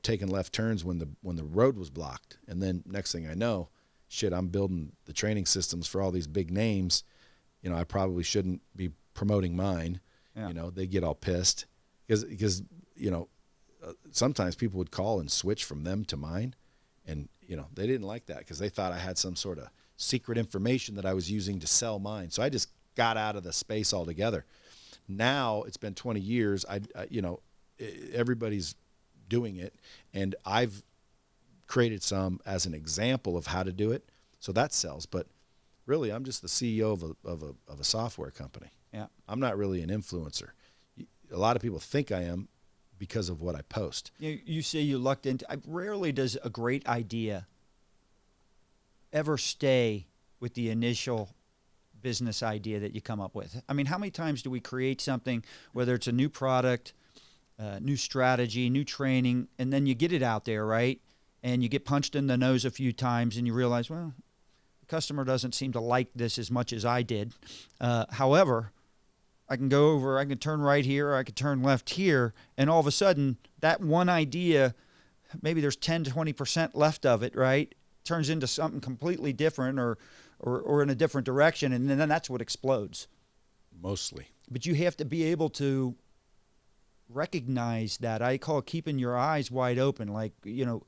taking left turns when the road was blocked. And then next thing I know, shit, I'm building the training systems for all these big names. I probably shouldn't be promoting mine. Yeah. They get all pissed because sometimes people would call and switch from them to mine. And, they didn't like that because they thought I had some sort of secret information that I was using to sell mine. So I just got out of the space altogether. Now it's been 20 years. Everybody's doing it, and I've created some as an example of how to do it. So that sells. But really, I'm just the CEO of a software company. Yeah, I'm not really an influencer. A lot of people think I am because of what I post. You say you lucked into. Rarely does a great idea ever stay with the initial business idea that you come up with? I mean, how many times do we create something, whether it's a new product, new strategy, new training, and then you get it out there, right? And you get punched in the nose a few times and you realize, well, the customer doesn't seem to like this as much as I did. However, I can go over, I can turn right here, or I can turn left here, and all of a sudden, that one idea, maybe there's 10 to 20% left of it, right? Turns into something completely different or in a different direction, and then that's what explodes. Mostly. But you have to be able to recognize that. I call it keeping your eyes wide open. Like, you know,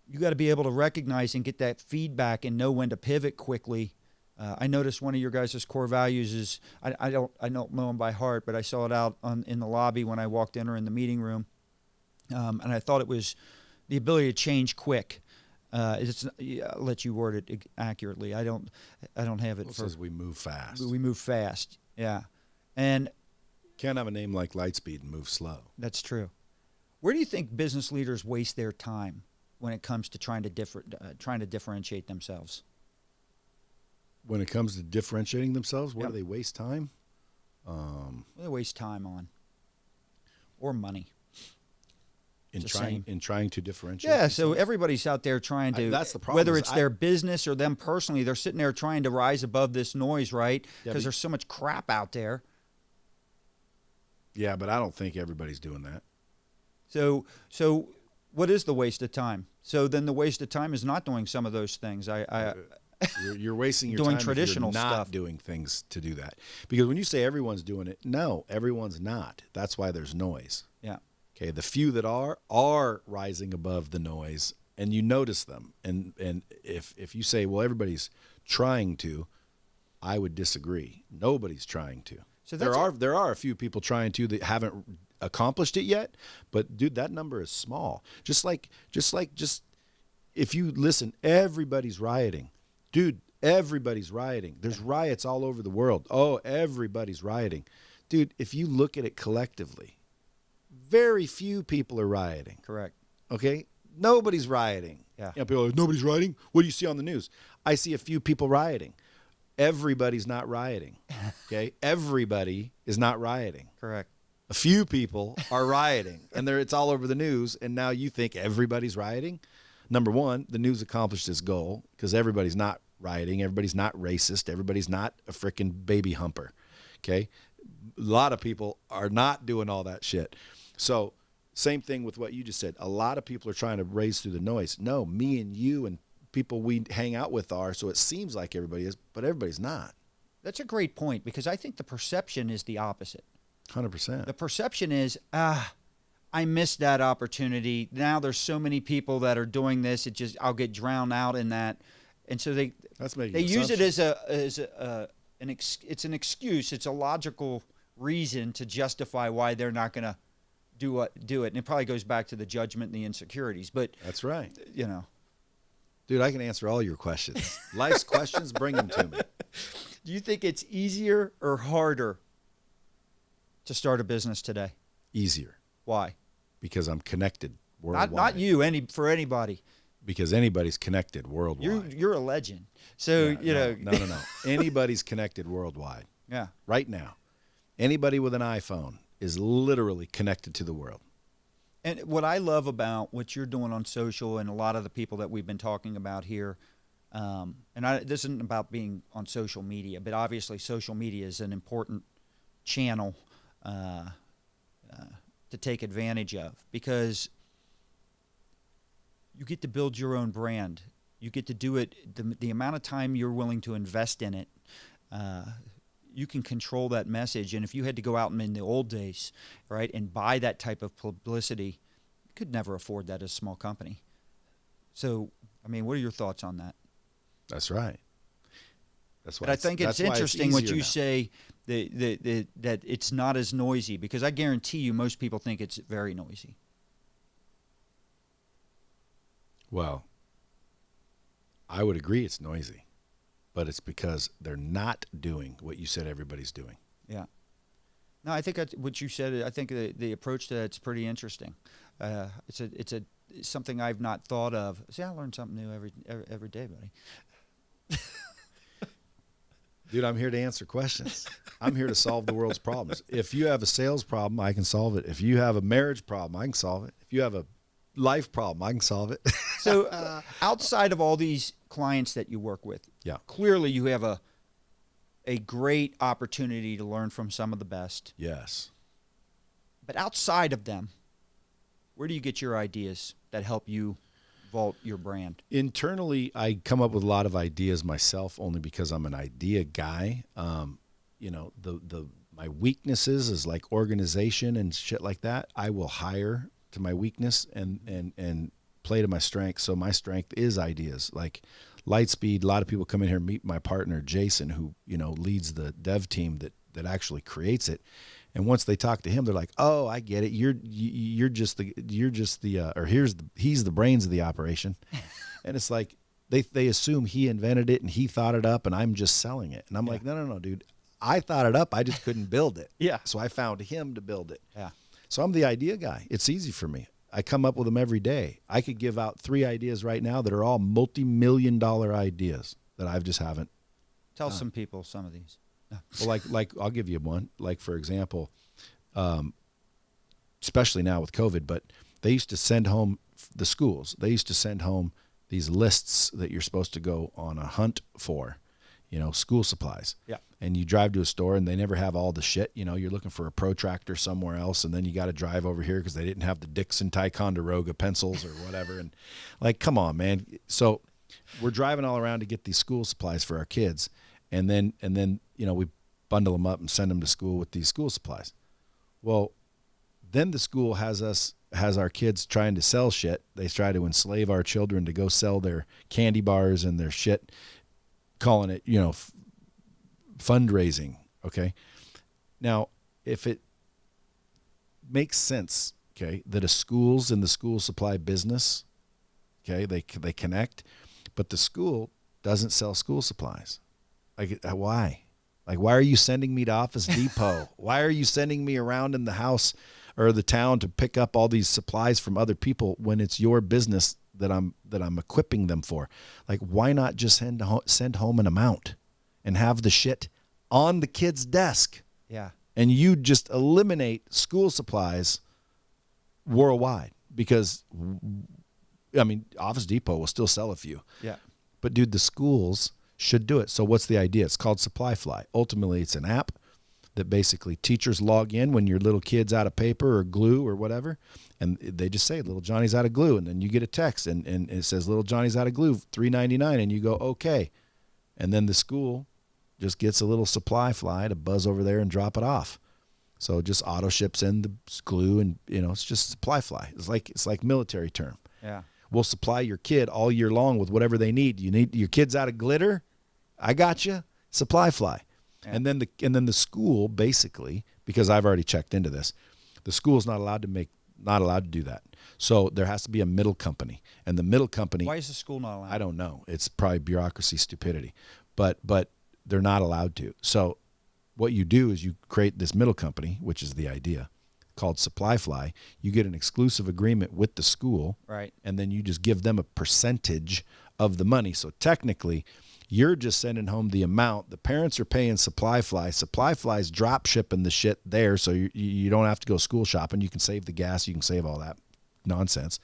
you got to be able to recognize and get that feedback and know when to pivot quickly. I noticed one of your guys' core values is, I don't know them by heart, but I saw it out in the lobby when I walked in or in the meeting room, and I thought it was the ability to change quick. I'll let you word it accurately. I don't have it. It says we move fast. We move fast, yeah. And can't have a name like Lightspeed and move slow. That's true. Where do you think business leaders waste their time when it comes to trying to differentiate themselves? When it comes to differentiating themselves, where do they waste time? What do they waste time on? Or money? In trying to differentiate. Yeah, themselves? so everybody's out there trying to. That's the problem. Whether it's their business or them personally, they're sitting there trying to rise above this noise, right? Because there's so much crap out there. Yeah, but I don't think everybody's doing that. So what is the waste of time? So then the waste of time is not doing some of those things. You're wasting your doing time traditional if you're not stuff. doing things to do that. Because when you say everyone's doing it, no, everyone's not. That's why there's noise. Yeah. Okay, the few that are rising above the noise, and you notice them. And if you say, well, everybody's trying to, I would disagree. Nobody's trying to. So there are a few people trying to that haven't accomplished it yet, but dude, that number is small. Just if you listen, everybody's rioting. Dude, everybody's rioting. There's riots all over the world. Oh, everybody's rioting. Dude, if you look at it collectively, very few people are rioting. Correct. Okay? Nobody's rioting. Yeah. You know, people are like, nobody's rioting? What do you see on the news? I see a few people rioting. Everybody's not rioting. Okay? Everybody is not rioting. Correct. A few people are rioting, and it's all over the news, and now you think everybody's rioting? Number one, the news accomplished its goal because everybody's not rioting. Everybody's not racist. Everybody's not a freaking baby humper. Okay? A lot of people are not doing all that shit. So same thing with what you just said. A lot of people are trying to raise through the noise. No, me and you and people we hang out with are, so it seems like everybody is, but everybody's not. That's a great point because I think the perception is the opposite. 100%. The perception is, I missed that opportunity. Now there's so many people that are doing this. I'll get drowned out in that. And so they use it as it's an excuse. It's a logical reason to justify why they're not going to do it. And it probably goes back to the judgment and the insecurities. But that's right. You know, dude, I can answer all your questions. Life's questions, bring them to me. Do you think it's easier or harder to start a business today? Easier. Why? Because I'm connected worldwide. Not you, for anybody. Because anybody's connected worldwide. You're a legend. So, No. Anybody's connected worldwide. Yeah. Right now. Anybody with an iPhone is literally connected to the world. And what I love about what you're doing on social and a lot of the people that we've been talking about here, this isn't about being on social media, but obviously social media is an important channel to take advantage of because you get to build your own brand. You get to do it, the amount of time you're willing to invest in it, you can control that message. And if you had to go out in the old days, right, and buy that type of publicity, you could never afford that as a small company. So, I mean, what are your thoughts on that? That's right. That's why. But I think it's interesting what you say that it's not as noisy because I guarantee you most people think it's very noisy. Well, I would agree it's noisy, but it's because they're not doing what you said everybody's doing. Yeah. No, I think what you said. I think the approach to that's pretty interesting. It's something I've not thought of. See, I learn something new every day, buddy. Dude, I'm here to answer questions. I'm here to solve the world's problems. If you have a sales problem, I can solve it. If you have a marriage problem, I can solve it. If you have a life problem, I can solve it. So outside of all these clients that you work with, Yeah. clearly you have a great opportunity to learn from some of the best. Yes. But outside of them, where do you get your ideas that help you vault your brand? Internally, I come up with a lot of ideas myself, only because I'm an idea guy. You know, my weaknesses is like organization and shit like that. I will hire to my weakness and play to my strength. So my strength is ideas. Like Lightspeed, a lot of people come in here and meet my partner Jason, who, you know, leads the dev team that actually creates it. And once they talk to him, they're like, "Oh, I get it. He's the brains of the operation." And it's like they assume he invented it and he thought it up, and I'm just selling it. And I'm like, no, dude. I thought it up. I just couldn't build it. Yeah. So I found him to build it. Yeah. So I'm the idea guy. It's easy for me. I come up with them every day. I could give out 3 ideas right now that are all multi-million-dollar ideas that I just haven't. Tell some people some of these. Well, like I'll give you one. Like, for example, especially now with COVID, but they used to send home the schools. They used to send home these lists that you're supposed to go on a hunt for, you know, school supplies. Yeah. And you drive to a store and they never have all the shit. You know, you're looking for a protractor somewhere else, and then you got to drive over here because they didn't have the Dixon Ticonderoga pencils or whatever. And like, come on, man. So we're driving all around to get these school supplies for our kids. And then, you know, we bundle them up and send them to school with these school supplies. Well, then the school has our kids trying to sell shit. They try to enslave our children to go sell their candy bars and their shit, calling it, you know, fundraising. Okay. Now, if it makes sense, okay, that a school's in the school supply business, okay, they connect, but the school doesn't sell school supplies. Like, why? Like, why are you sending me to Office Depot? Why are you sending me around in the house or the town to pick up all these supplies from other people when it's your business that I'm equipping them for? Like, why not just send home an amount and have the shit on the kid's desk? Yeah. And you just eliminate school supplies worldwide, because, I mean, Office Depot will still sell a few. Yeah. But dude, the schools should do it. So what's the idea? It's called SupplyFly. Ultimately, it's an app that basically teachers log in when your little kid's out of paper or glue or whatever, and they just say, "Little Johnny's out of glue," and then you get a text and it says, "Little Johnny's out of glue, $3.99," and you go, "Okay." And then the school just gets a little SupplyFly to buzz over there and drop it off. So it just auto ships in the glue, and, you know, it's just SupplyFly. It's like military term. Yeah. We'll supply your kid all year long with whatever they need. You need your kid's out of glitter? I got you. SupplyFly. Yeah. And then the school, basically, because I've already checked into this, the school's not allowed to do that. So there has to be a middle company, and the middle company. Why is the school not allowed? I don't know. It's probably bureaucracy stupidity, but they're not allowed to. So what you do is you create this middle company, which is the idea, called SupplyFly. You get an exclusive agreement with the school, right? And then you just give them a percentage of the money. So technically, you're just sending home the amount. The parents are paying SupplyFly. SupplyFly's drop shipping the shit there, so you don't have to go school shopping. You can save the gas. You can save all that nonsense.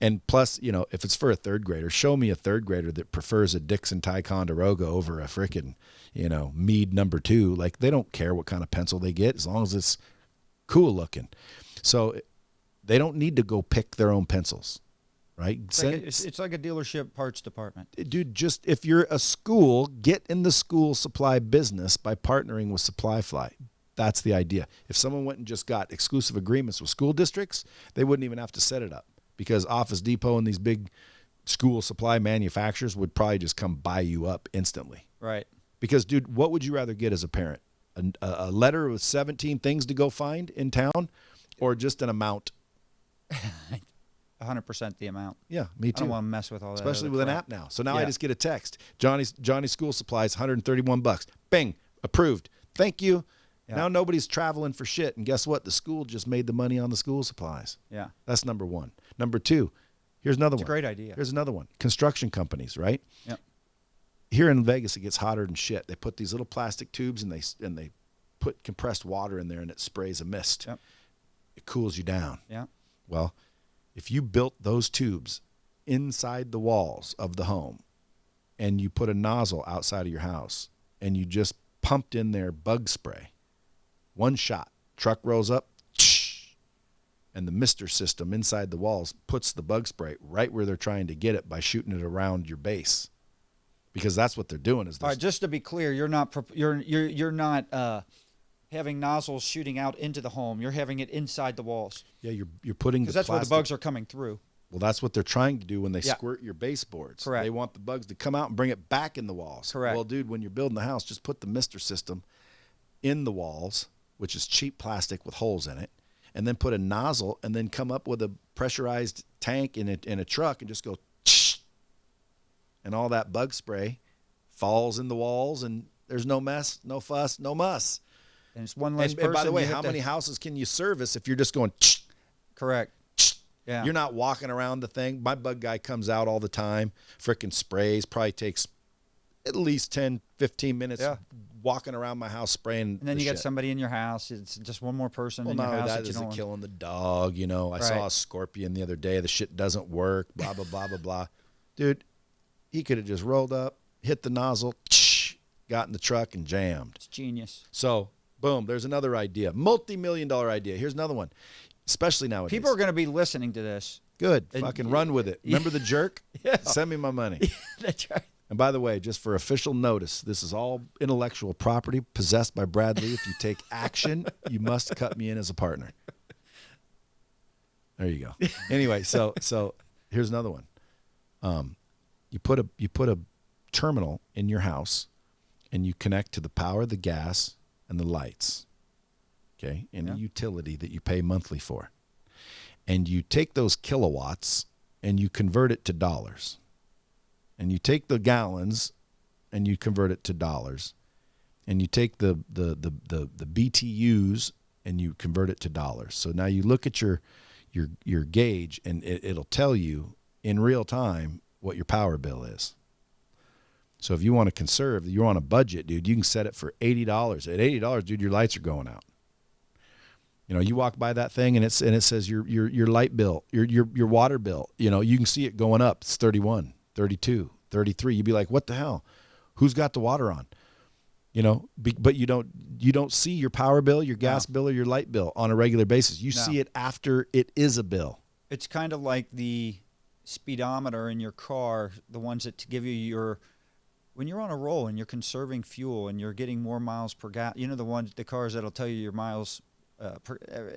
And plus, you know, if it's for a third grader, show me a third grader that prefers a Dixon Ticonderoga over a frickin', you know, Mead No. 2. Like, they don't care what kind of pencil they get as long as it's cool looking. So they don't need to go pick their own pencils, right? It's like a dealership parts department. Dude, just if you're a school, get in the school supply business by partnering with SupplyFly. That's the idea. If someone went and just got exclusive agreements with school districts, they wouldn't even have to set it up, because Office Depot and these big school supply manufacturers would probably just come buy you up instantly. Right. Because, dude, what would you rather get as a parent? A letter with 17 things to go find in town, or just an amount? 100% the amount. Yeah, me too. I don't want to mess with all that. Especially with an app now. So now I Yeah. just get a text. Johnny's School Supplies, $131. Bing, approved. Thank you. Yeah. Now nobody's traveling for shit. And guess what? The school just made the money on the school supplies. Yeah. That's number one. Number two, here's another one. Great idea. Here's another one. Construction companies, right? Yep. here in Vegas, it gets hotter than shit. They put these little plastic tubes and they put compressed water in there and it sprays a mist. Yep. It cools you down. Yeah. Well, if you built those tubes inside the walls of the home and you put a nozzle outside of your house and you just pumped in there bug spray, one shot, truck rolls up, and the mister system inside the walls puts the bug spray right where they're trying to get it by shooting it around your base. Because that's what they're doing. Is All right, just to be clear, you're not having nozzles shooting out into the home. You're having it inside the walls. Yeah, you're putting because that's where the bugs are coming through. Well, that's what they're trying to do when they squirt your baseboards. Correct. They want the bugs to come out and bring it back in the walls. Correct. Well, dude, when you're building the house, just put the mister system in the walls, which is cheap plastic with holes in it, and then put a nozzle, and then come up with a pressurized tank in a truck and just go, and all that bug spray falls in the walls, and there's no mess, no fuss, no muss. And it's one less person. And by the way, how many houses can you service if you're just going? Correct. Yeah. You're not walking around the thing. My bug guy comes out all the time, frickin' sprays, probably takes at least 10, 15 minutes walking around my house spraying. And then you got somebody in your house. It's just one more person in your house. That is killing the dog. You know, I saw a scorpion the other day. The shit doesn't work, blah, blah, blah, blah, blah. Dude, he could have just rolled up, hit the nozzle, got in the truck and jammed. It's genius. So, boom, there's another idea. Multi-million-dollar idea. Here's another one, especially nowadays. People are going to be listening to this. Good. Fucking run with it. Remember the jerk? Yeah. Send me my money. That's right. And by the way, just for official notice, this is all intellectual property possessed by Brad Lea. If you take action, you must cut me in as a partner. There you go. Anyway, so here's another one. You put a terminal in your house, and you connect to the power, the gas, and the lights. Okay, and a utility that you pay monthly for. And you take those kilowatts and you convert it to dollars. And you take the gallons and you convert it to dollars. And you take the BTUs and you convert it to dollars. So now you look at your gauge, and it'll tell you in real time what your power bill is. So if you want to conserve, you're on a budget, dude, you can set it for $80. At $80, dude, your lights are going out. You know, you walk by that thing and it says your light bill, your water bill, you know, you can see it going up. It's 31, 32, 33. You'd be like, what the hell? Who's got the water on? You know, but you don't see your power bill, your gas bill, or your light bill on a regular basis. You see it after it is a bill. It's kind of like the speedometer in your car, the ones that give you when you're on a roll and you're conserving fuel and you're getting more miles per gallon. You know, the cars that'll tell you your miles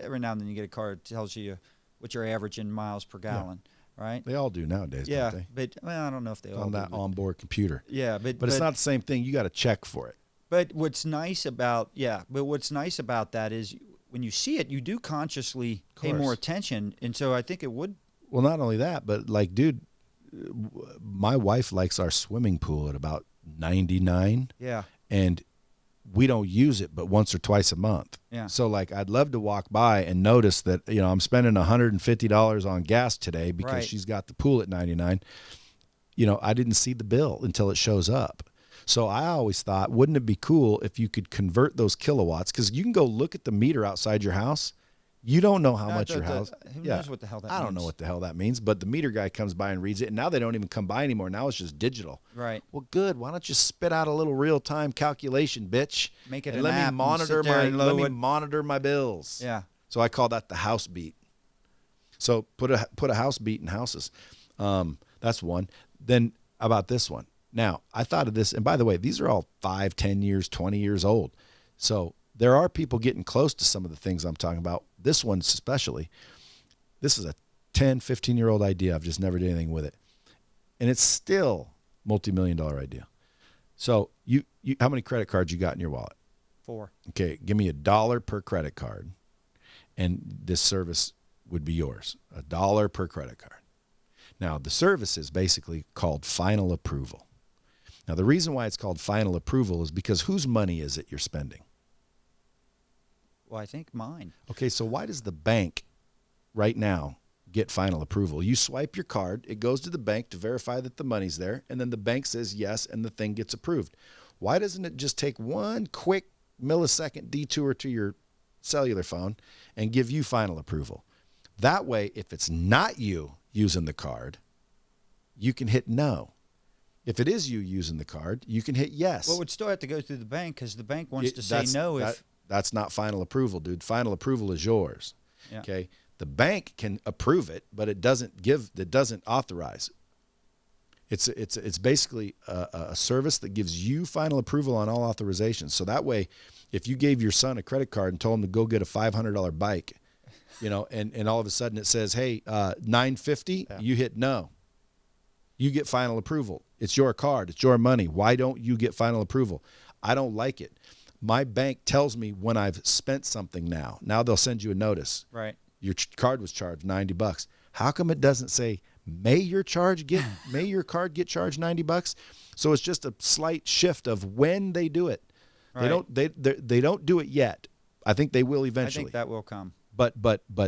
every now and then you get a car that tells you what you're averaging miles per gallon, right? They all do nowadays, don't they? But I don't know if they all on do. that onboard computer. Yeah, but it's not the same thing. You got to check for it. But what's nice about that is when you see it, you do consciously pay more attention, and so I think it would. Well, not only that, but like, dude, my wife likes our swimming pool at about 99. Yeah. And we don't use it but once or twice a month. Yeah. So like I'd love to walk by and notice that, you know, I'm spending $150 on gas today because she's got the pool at 99. You know, I didn't see the bill until it shows up. So I always thought, wouldn't it be cool if you could convert those kilowatts? Because you can go look at the meter outside your house. You don't know how much your house. Who knows what the hell that means? I don't know what the hell that means, but the meter guy comes by and reads it, and now they don't even come by anymore. Now it's just digital. Right. Well, good. Why don't you spit out a little real-time calculation, bitch? Make it and an let app me monitor and sit there and let load me it. monitor my bills. Yeah. So I call that the house beat. So put a house beat in houses. That's one. Then about this one. Now, I thought of this, and by the way, these are all 5, 10 years, 20 years old. So there are people getting close to some of the things I'm talking about. This one especially. This is a 10, 15-year-old idea. I've just never did anything with it. And it's still multi-million-dollar idea. So you how many credit cards you got in your wallet? 4. Okay, give me $1 per credit card, and this service would be yours. $1 per credit card. Now, the service is basically called final approval. Now, the reason why it's called final approval is because whose money is it you're spending? Well, I think mine. Okay, so why does the bank right now get final approval. You swipe your card, it goes to the bank to verify that the money's there, and then the bank says yes, and the thing gets approved. Why doesn't it just take one quick millisecond detour to your cellular phone and give you final approval? That way, if it's not you using the card, you can hit no. If it is you using the card, you can hit yes. Well, it would still have to go through the bank because the bank wants to say no if... That's not final approval, dude. Final approval is yours. Yeah. Okay? The bank can approve it, but it doesn't authorize. It's basically a service that gives you final approval on all authorizations. So that way, if you gave your son a credit card and told him to go get a $500 bike, and all of a sudden it says, hey, $950, you hit no. You get final approval. It's your card. It's your money. Why don't you get final approval? I don't like it. My bank tells me when I've spent something now. Now they'll send you a notice. Right. Your card was charged $90. How come it doesn't say, may your card get charged $90? So it's just a slight shift of when they do it. Right. They don't do it yet. I think they will eventually. I think that will come. But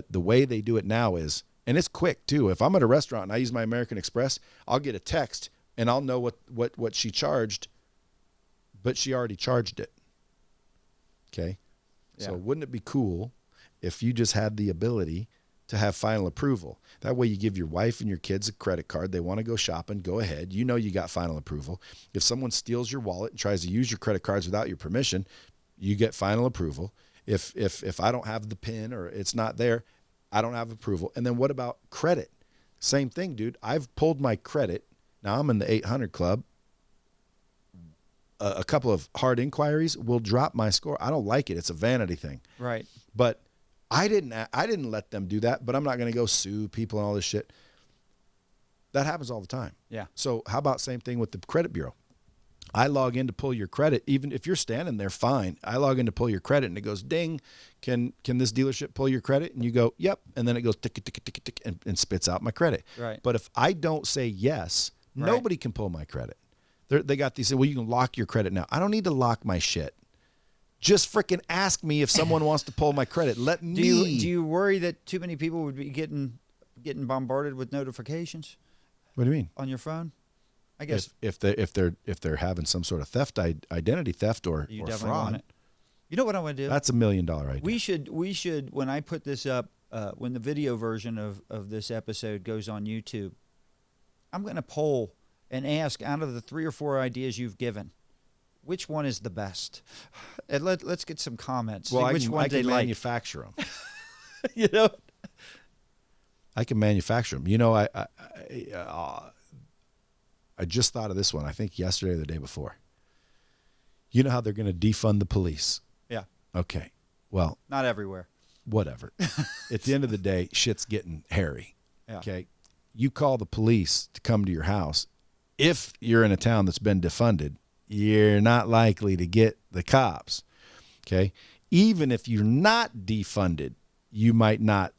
the way they do it now is, and it's quick too. If I'm at a restaurant and I use my American Express, I'll get a text and I'll know what she charged, but she already charged it. Okay. Yeah. So wouldn't it be cool if you just had the ability to have final approval? That way you give your wife and your kids a credit card. They want to go shopping, go ahead. You know you got final approval. If someone steals your wallet and tries to use your credit cards without your permission, you get final approval. If I don't have the PIN or it's not there, I don't have approval. And then what about credit? Same thing, dude. I've pulled my credit. Now I'm in the 800 club. A couple of hard inquiries will drop my score. I don't like it. It's a vanity thing. Right. But I didn't let them do that, but I'm not going to go sue people and all this shit. That happens all the time. Yeah. So how about same thing with the credit bureau? I log in to pull your credit. Even if you're standing there, fine. I log in to pull your credit and it goes, ding, can this dealership pull your credit? And you go, yep. And then it goes tick, tick, tick, tick, tick, and spits out my credit. Right. But if I don't say yes, Right. nobody can pull my credit. They got these, well, you can lock your credit now. I don't need to lock my shit. Just freaking ask me if someone wants to pull my credit. Let me. Do you worry that too many people would be getting bombarded with notifications? What do you mean? On your phone? I guess if they're having some sort of theft, identity theft or you or definitely fraud, want it. You know what I want to do? That's $1 million idea. We should when I put this up, when the video version of this episode goes on YouTube, I'm going to poll and ask, out of the 3 or 4 ideas you've given, which one is the best? And let's get some comments. Well, see which one I they can like. manufacture them. You know, I can manufacture them. You know, I just thought of this one. I think yesterday or the day before. You know how they're going to defund the police? Yeah. Okay. Well, Not everywhere. whatever. At the end of the day, shit's getting hairy. Yeah. Okay. You call the police to come to your house. If you're in a town that's been defunded, you're not likely to get the cops. Okay. Even if you're not defunded, you might not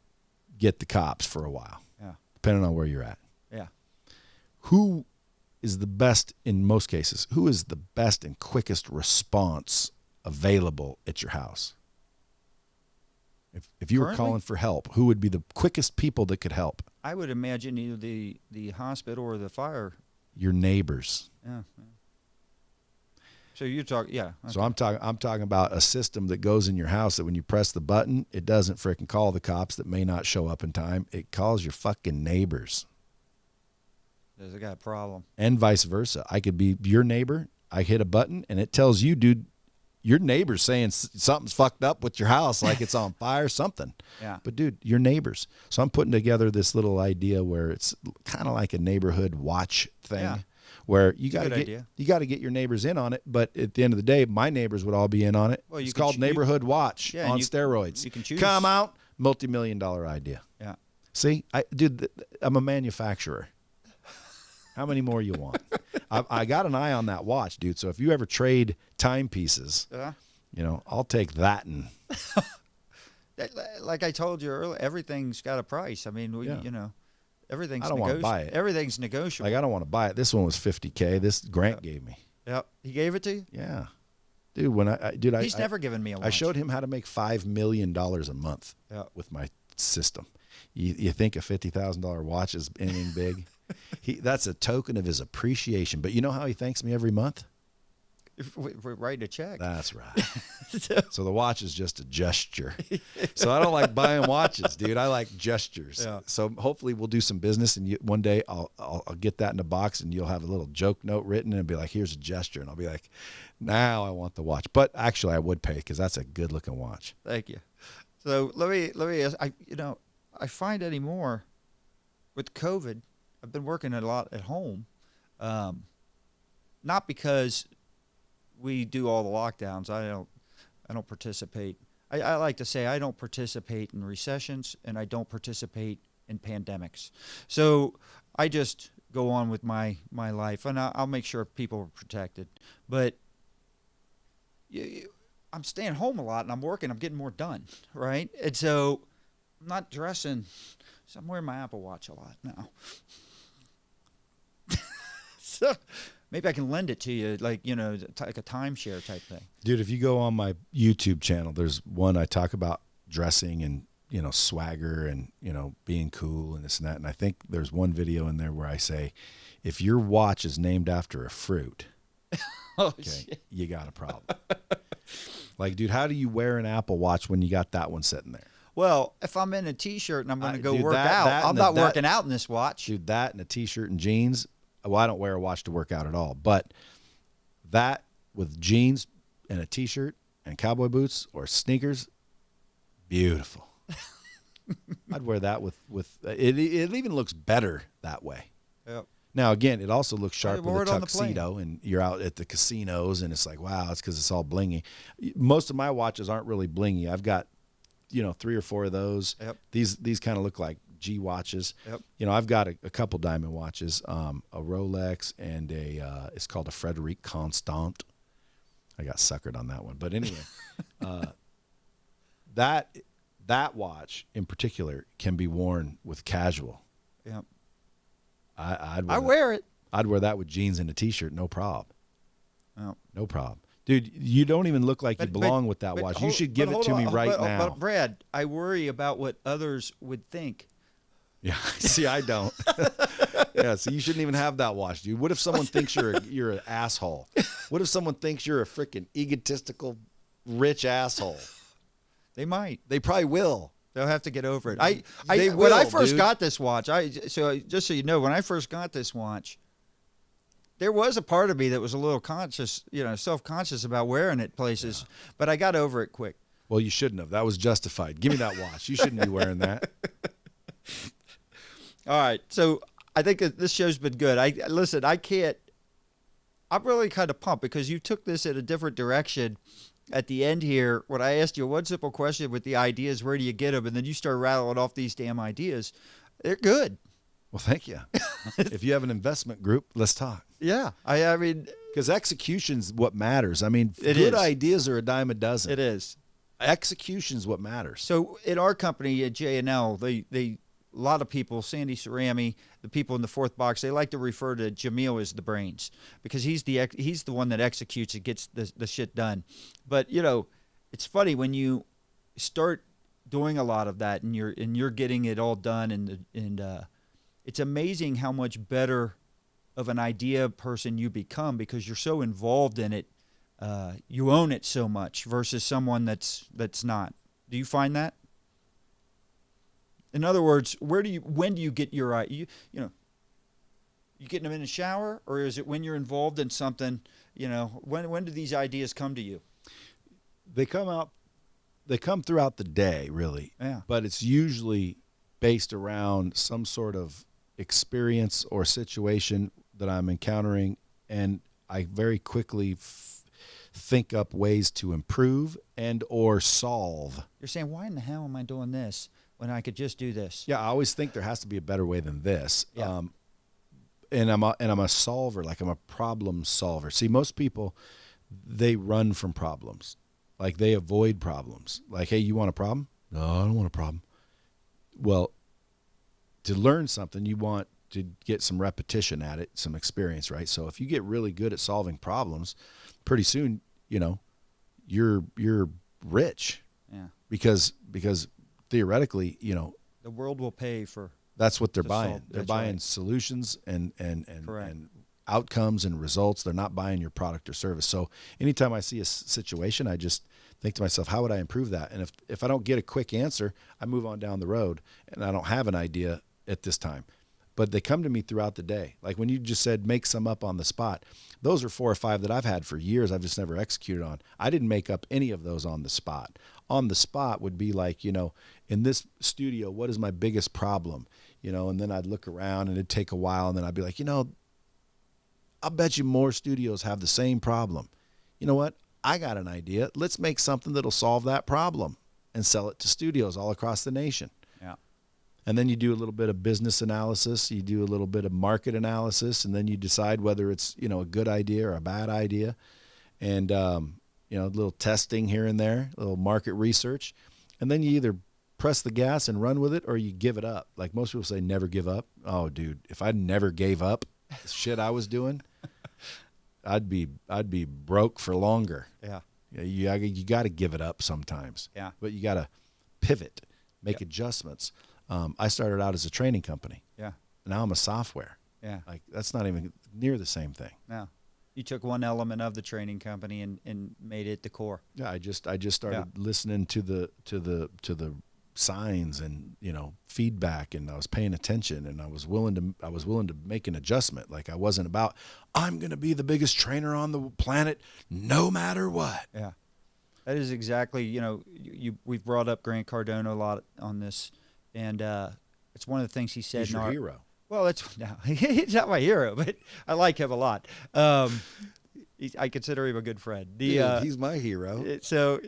get the cops for a while. Yeah. Depending on where you're at. Yeah. Who is the best in most cases? Who is the best and quickest response available at your house? If you were Currently? calling for help, who would be the quickest people that could help? I would imagine either the hospital or the fire. Your neighbors. Yeah. So you're talking, yeah. Okay. So I'm talking about a system that goes in your house that when you press the button, it doesn't frickin' call the cops that may not show up in time. It calls your fucking neighbors. There's a guy problem. And vice versa. I could be your neighbor. I hit a button and it tells you, dude, your neighbor's saying something's fucked up with your house, like it's on fire, something. Yeah. But dude, your neighbors. So I'm putting together this little idea where it's kind of like a neighborhood watch thing. Yeah. Where you got Good to idea. get your neighbors in on it, but at the end of the day, my neighbors would all be in on it. Well, you it's can called neighborhood watch Yeah, and on you- steroids. you can choose. Come out, multi-million-dollar idea. Yeah. See, dude, I'm a manufacturer. How many more you want? I got an eye on that watch, dude. So if you ever trade timepieces, I'll take that and. Like I told you earlier, everything's got a price. I mean, everything's I don't wanna buy it. Everything's negotiable. Like, I don't want to buy it. This one was $50K. This Grant gave me. Yep. He gave it to you? Yeah. Dude, He's never given me a watch. I showed him how to make $5 million a month Yeah. with my system. You think a $50,000 watch is anything big? That's a token of his appreciation. But you know how he thanks me every month? We're writing a check. That's right. So the watch is just a gesture. So I don't like buying watches, dude. I like gestures. Yeah. So hopefully we'll do some business, and one day I'll get that in a box, and you'll have a little joke note written, and be like, "Here's a gesture," and I'll be like, "Now I want the watch." But actually, I would pay because that's a good looking watch. Thank you. So let me ask. I find anymore with COVID, I've been working a lot at home, not because we do all the lockdowns. I don't participate. I like to say I don't participate in recessions, and I don't participate in pandemics. So I just go on with my life, and I'll make sure people are protected. But I'm staying home a lot, and I'm working. I'm getting more done, right? And so I'm not dressing. So I'm wearing my Apple Watch a lot now. So maybe I can lend it to you, like a timeshare type thing. Dude, if you go on my YouTube channel, there's one I talk about dressing and swagger and being cool and this and that. And I think there's one video in there where I say, if your watch is named after a fruit, Shit. you got a problem. Like, dude, how do you wear an Apple Watch when you got that one sitting there? Well, if I'm in a T-shirt and I'm going to go dude, work out, I'm not working out in this watch. Dude, that and a T-shirt and jeans. Well, I don't wear a watch to work out at all, but that with jeans and a T-shirt and cowboy boots or sneakers, beautiful. I'd wear that with it. It even looks better that way. Yep. Now, again, it also looks sharp wore with a it on the plane. tuxedo, and you're out at the casinos, and it's like, wow, it's because it's all blingy. Most of my watches aren't really blingy. I've got, 3 or 4 of those. Yep. These kind of look like G watches. Yep. I've got a couple diamond watches, a Rolex and it's called a Frederic Constant. I got suckered on that one, but anyway, that watch in particular can be worn with casual. Yep. I wear it. I'd wear that with jeans and a T-shirt, no problem. Yep. No problem. Dude, you don't even look like you belong with that watch. You should give it to me right now. But Brad, I worry about what others would think. Yeah, see, I don't. Yeah, so you shouldn't even have that watch, dude. What if someone thinks you're an asshole? What if someone thinks you're a freaking egotistical, rich asshole? They might. They probably will. They'll have to get over it. They when I will, first dude. got this watch, just so you know, when I first got this watch, there was a part of me that was a little conscious, self-conscious about wearing it places, but I got over it quick. Well, you shouldn't have. That was justified. Give me that watch. You shouldn't be wearing that. All right, so I think that this show's been good. I'm really kind of pumped because you took this in a different direction. At the end here, when I asked you one simple question with the ideas, where do you get them? And then you start rattling off these damn ideas. They're good. Well, thank you. If you have an investment group, let's talk. Yeah. I mean, because execution's what matters. I mean, It good is. ideas are a dime a dozen. it is. Execution's what matters. So in our company at J&L, they a lot of people, Sandy Cerami, the people in the fourth box, they like to refer to Jamil as the brains because he's the one that executes and gets the shit done. But it's funny when you start doing a lot of that and you're getting it all done and it's amazing how much better of an idea person you become because you're so involved in it. You own it so much versus someone that's not. Do you find that? In other words, when do you get your you getting them in the shower, or is it when you're involved in something? When do these ideas come to you? They come throughout the day, really. Yeah. But it's usually based around some sort of experience or situation that I'm encountering, and I very quickly think up ways to improve and or solve. You're saying, why in the hell am I doing this when I could just do this? Yeah, I always think there has to be a better way than this. Yeah. And I'm a solver, like I'm a problem solver. See, most people, they run from problems. Like they avoid problems. Like, hey, you want a problem? No, I don't want a problem. Well, to learn something, you want to get some repetition at it, some experience, right? So if you get really good at solving problems, pretty soon, you're rich. Yeah. Because theoretically, The world will pay for. That's what they're to buying. solve- They're that's buying right. solutions and Correct. outcomes and results. They're not buying your product or service. So anytime I see a situation, I just think to myself, how would I improve that? And if I don't get a quick answer, I move on down the road, and I don't have an idea at this time. But they come to me throughout the day. Like when you just said make some up on the spot, those are 4 or 5 that I've had for years. I've just never executed on. I didn't make up any of those on the spot. On the spot would be like, in this studio, what is my biggest problem? And then I'd look around and it'd take a while, and then I'd be like, I'll bet you more studios have the same problem. You know what? I got an idea. Let's make something that'll solve that problem and sell it to studios all across the nation. Yeah. And then you do a little bit of business analysis, you do a little bit of market analysis, and then you decide whether it's, a good idea or a bad idea. And, a little testing here and there, a little market research. And then you either press the gas and run with it, or you give it up. Like most people say, never give up. Oh, dude, if I never gave up the shit I was doing, I'd be broke for longer. Yeah. You got to give it up sometimes. Yeah. But you got to pivot, make adjustments. I started out as a training company. Yeah. Now I'm a software. Yeah. Like that's not even near the same thing. No. You took one element of the training company and made it the core. Yeah. I just started listening to the signs and feedback, and I was paying attention, and I was willing to make an adjustment. Like I wasn't about I'm going to be the biggest trainer on the planet no matter what. Yeah. That is exactly, we've brought up Grant Cardone a lot on this, and it's one of the things he said. He's your hero. Well, he's not my hero, but I like him a lot. I consider him a good friend. Dude, he's my hero. So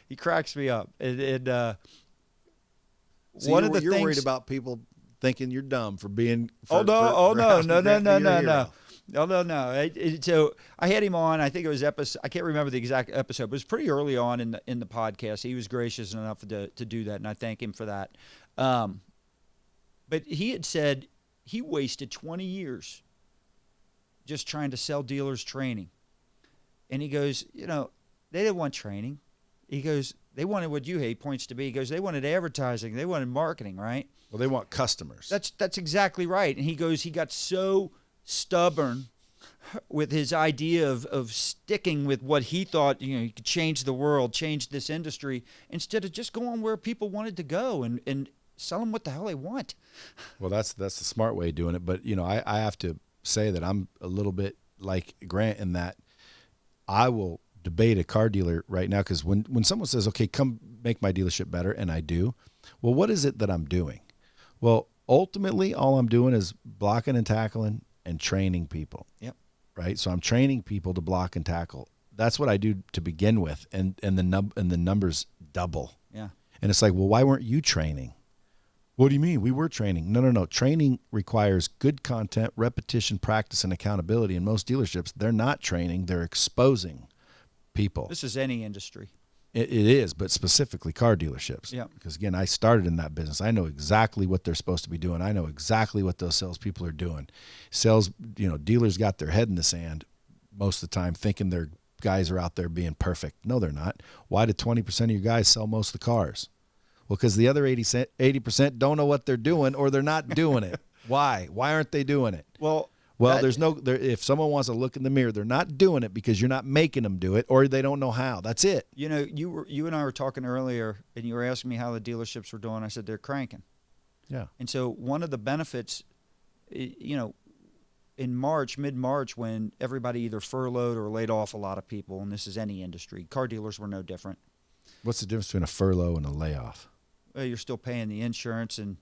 he cracks me up. And so one of the you're things, worried about people thinking you're dumb for being. No. No. So I had him on. I think it was episode. I can't remember the exact episode, but it was pretty early on in the podcast. He was gracious enough to do that, and I thank him for that. But he had said he wasted 20 years just trying to sell dealers training, and he goes, they didn't want training. He goes, they wanted what you hate points to be. He goes, they wanted advertising, they wanted marketing, right? Well, they want customers. That's exactly right. And he goes, he got so stubborn with his idea of sticking with what he thought, he could change the world, change this industry, instead of just going where people wanted to go and sell them what the hell they want. Well, that's the smart way of doing it. But, I have to say that I'm a little bit like Grant in that I will debate a car dealer right now, because when someone says, okay, come make my dealership better, and I do, well, what is it that I'm doing? Well, ultimately, all I'm doing is blocking and tackling and training people. Yep. Right? So I'm training people to block and tackle. That's what I do to begin with, and the numbers double. Yeah. And it's like, well, why weren't you training? What do you mean? We were training. No. Training requires good content, repetition, practice, and accountability. In most dealerships, they're not training, they're exposing people. This is any industry. It is, but specifically car dealerships. Yeah. Because again, I started in that business. I know exactly what they're supposed to be doing. I know exactly what those salespeople are doing. Dealers got their head in the sand most of the time, thinking their guys are out there being perfect. No, they're not. Why do 20% of your guys sell most of the cars? Well, because the other 80% don't know what they're doing, or they're not doing it. Why? Why aren't they doing it? Well, if someone wants to look in the mirror, they're not doing it because you're not making them do it, or they don't know how. That's it. You and I were talking earlier, and you were asking me how the dealerships were doing. I said they're cranking. Yeah. And so one of the benefits, in mid-March, when everybody either furloughed or laid off a lot of people, and this is any industry, car dealers were no different. What's the difference between a furlough and a layoff? Well, you're still paying the insurance and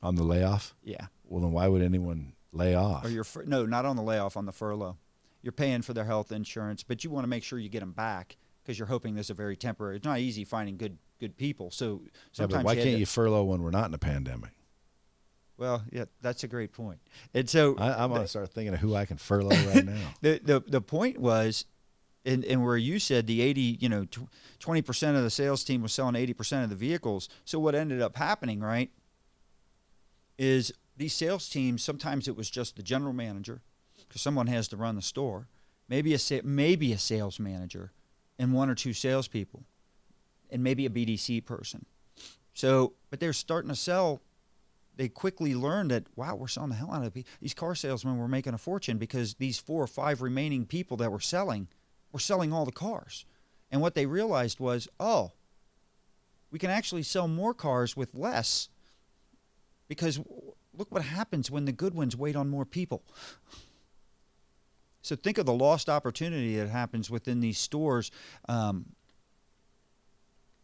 on the layoff? Yeah. Well, then why would anyone lay off? Or no, not on the layoff, on the furlough. You're paying for their health insurance, but you want to make sure you get them back because you're hoping this is a very temporary. It's not easy finding good people. So sometimes why can't you furlough when we're not in a pandemic? Well, yeah, that's a great point. And so I'm going to start thinking of who I can furlough right now. The point was, and where you said the 20% of the sales team was selling 80% of the vehicles. So what ended up happening, right, is these sales teams, sometimes it was just the general manager, because someone has to run the store, maybe a sales manager, and one or two salespeople, and maybe a BDC person. So, but they're starting to sell. They quickly learned that, wow, we're selling the hell out of these car salesmen. Were making a fortune because these 4 or 5 remaining people that were selling all the cars. And what they realized was, oh, we can actually sell more cars with less, because look what happens when the good ones wait on more people. So think of the lost opportunity that happens within these stores.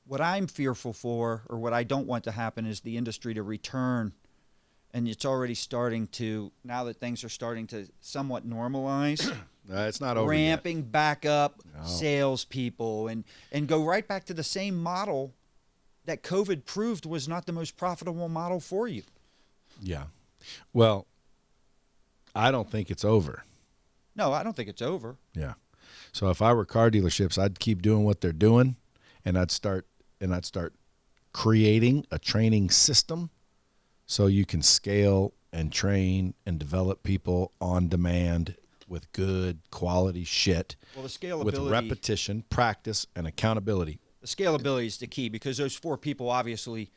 What I'm fearful for, or what I don't want to happen, is the industry to return. And it's already starting to, now that things are starting to somewhat normalize. It's not over ramping yet. back up No. salespeople and go right back to the same model that COVID proved was not the most profitable model for you. Yeah. Well, I don't think it's over. No, I don't think it's over. Yeah. So if I were car dealerships, I'd keep doing what they're doing, and I'd start creating a training system so you can scale and train and develop people on demand with good quality shit. Well, the scalability, with repetition, practice, and accountability. The scalability is the key, because those 4 people, obviously,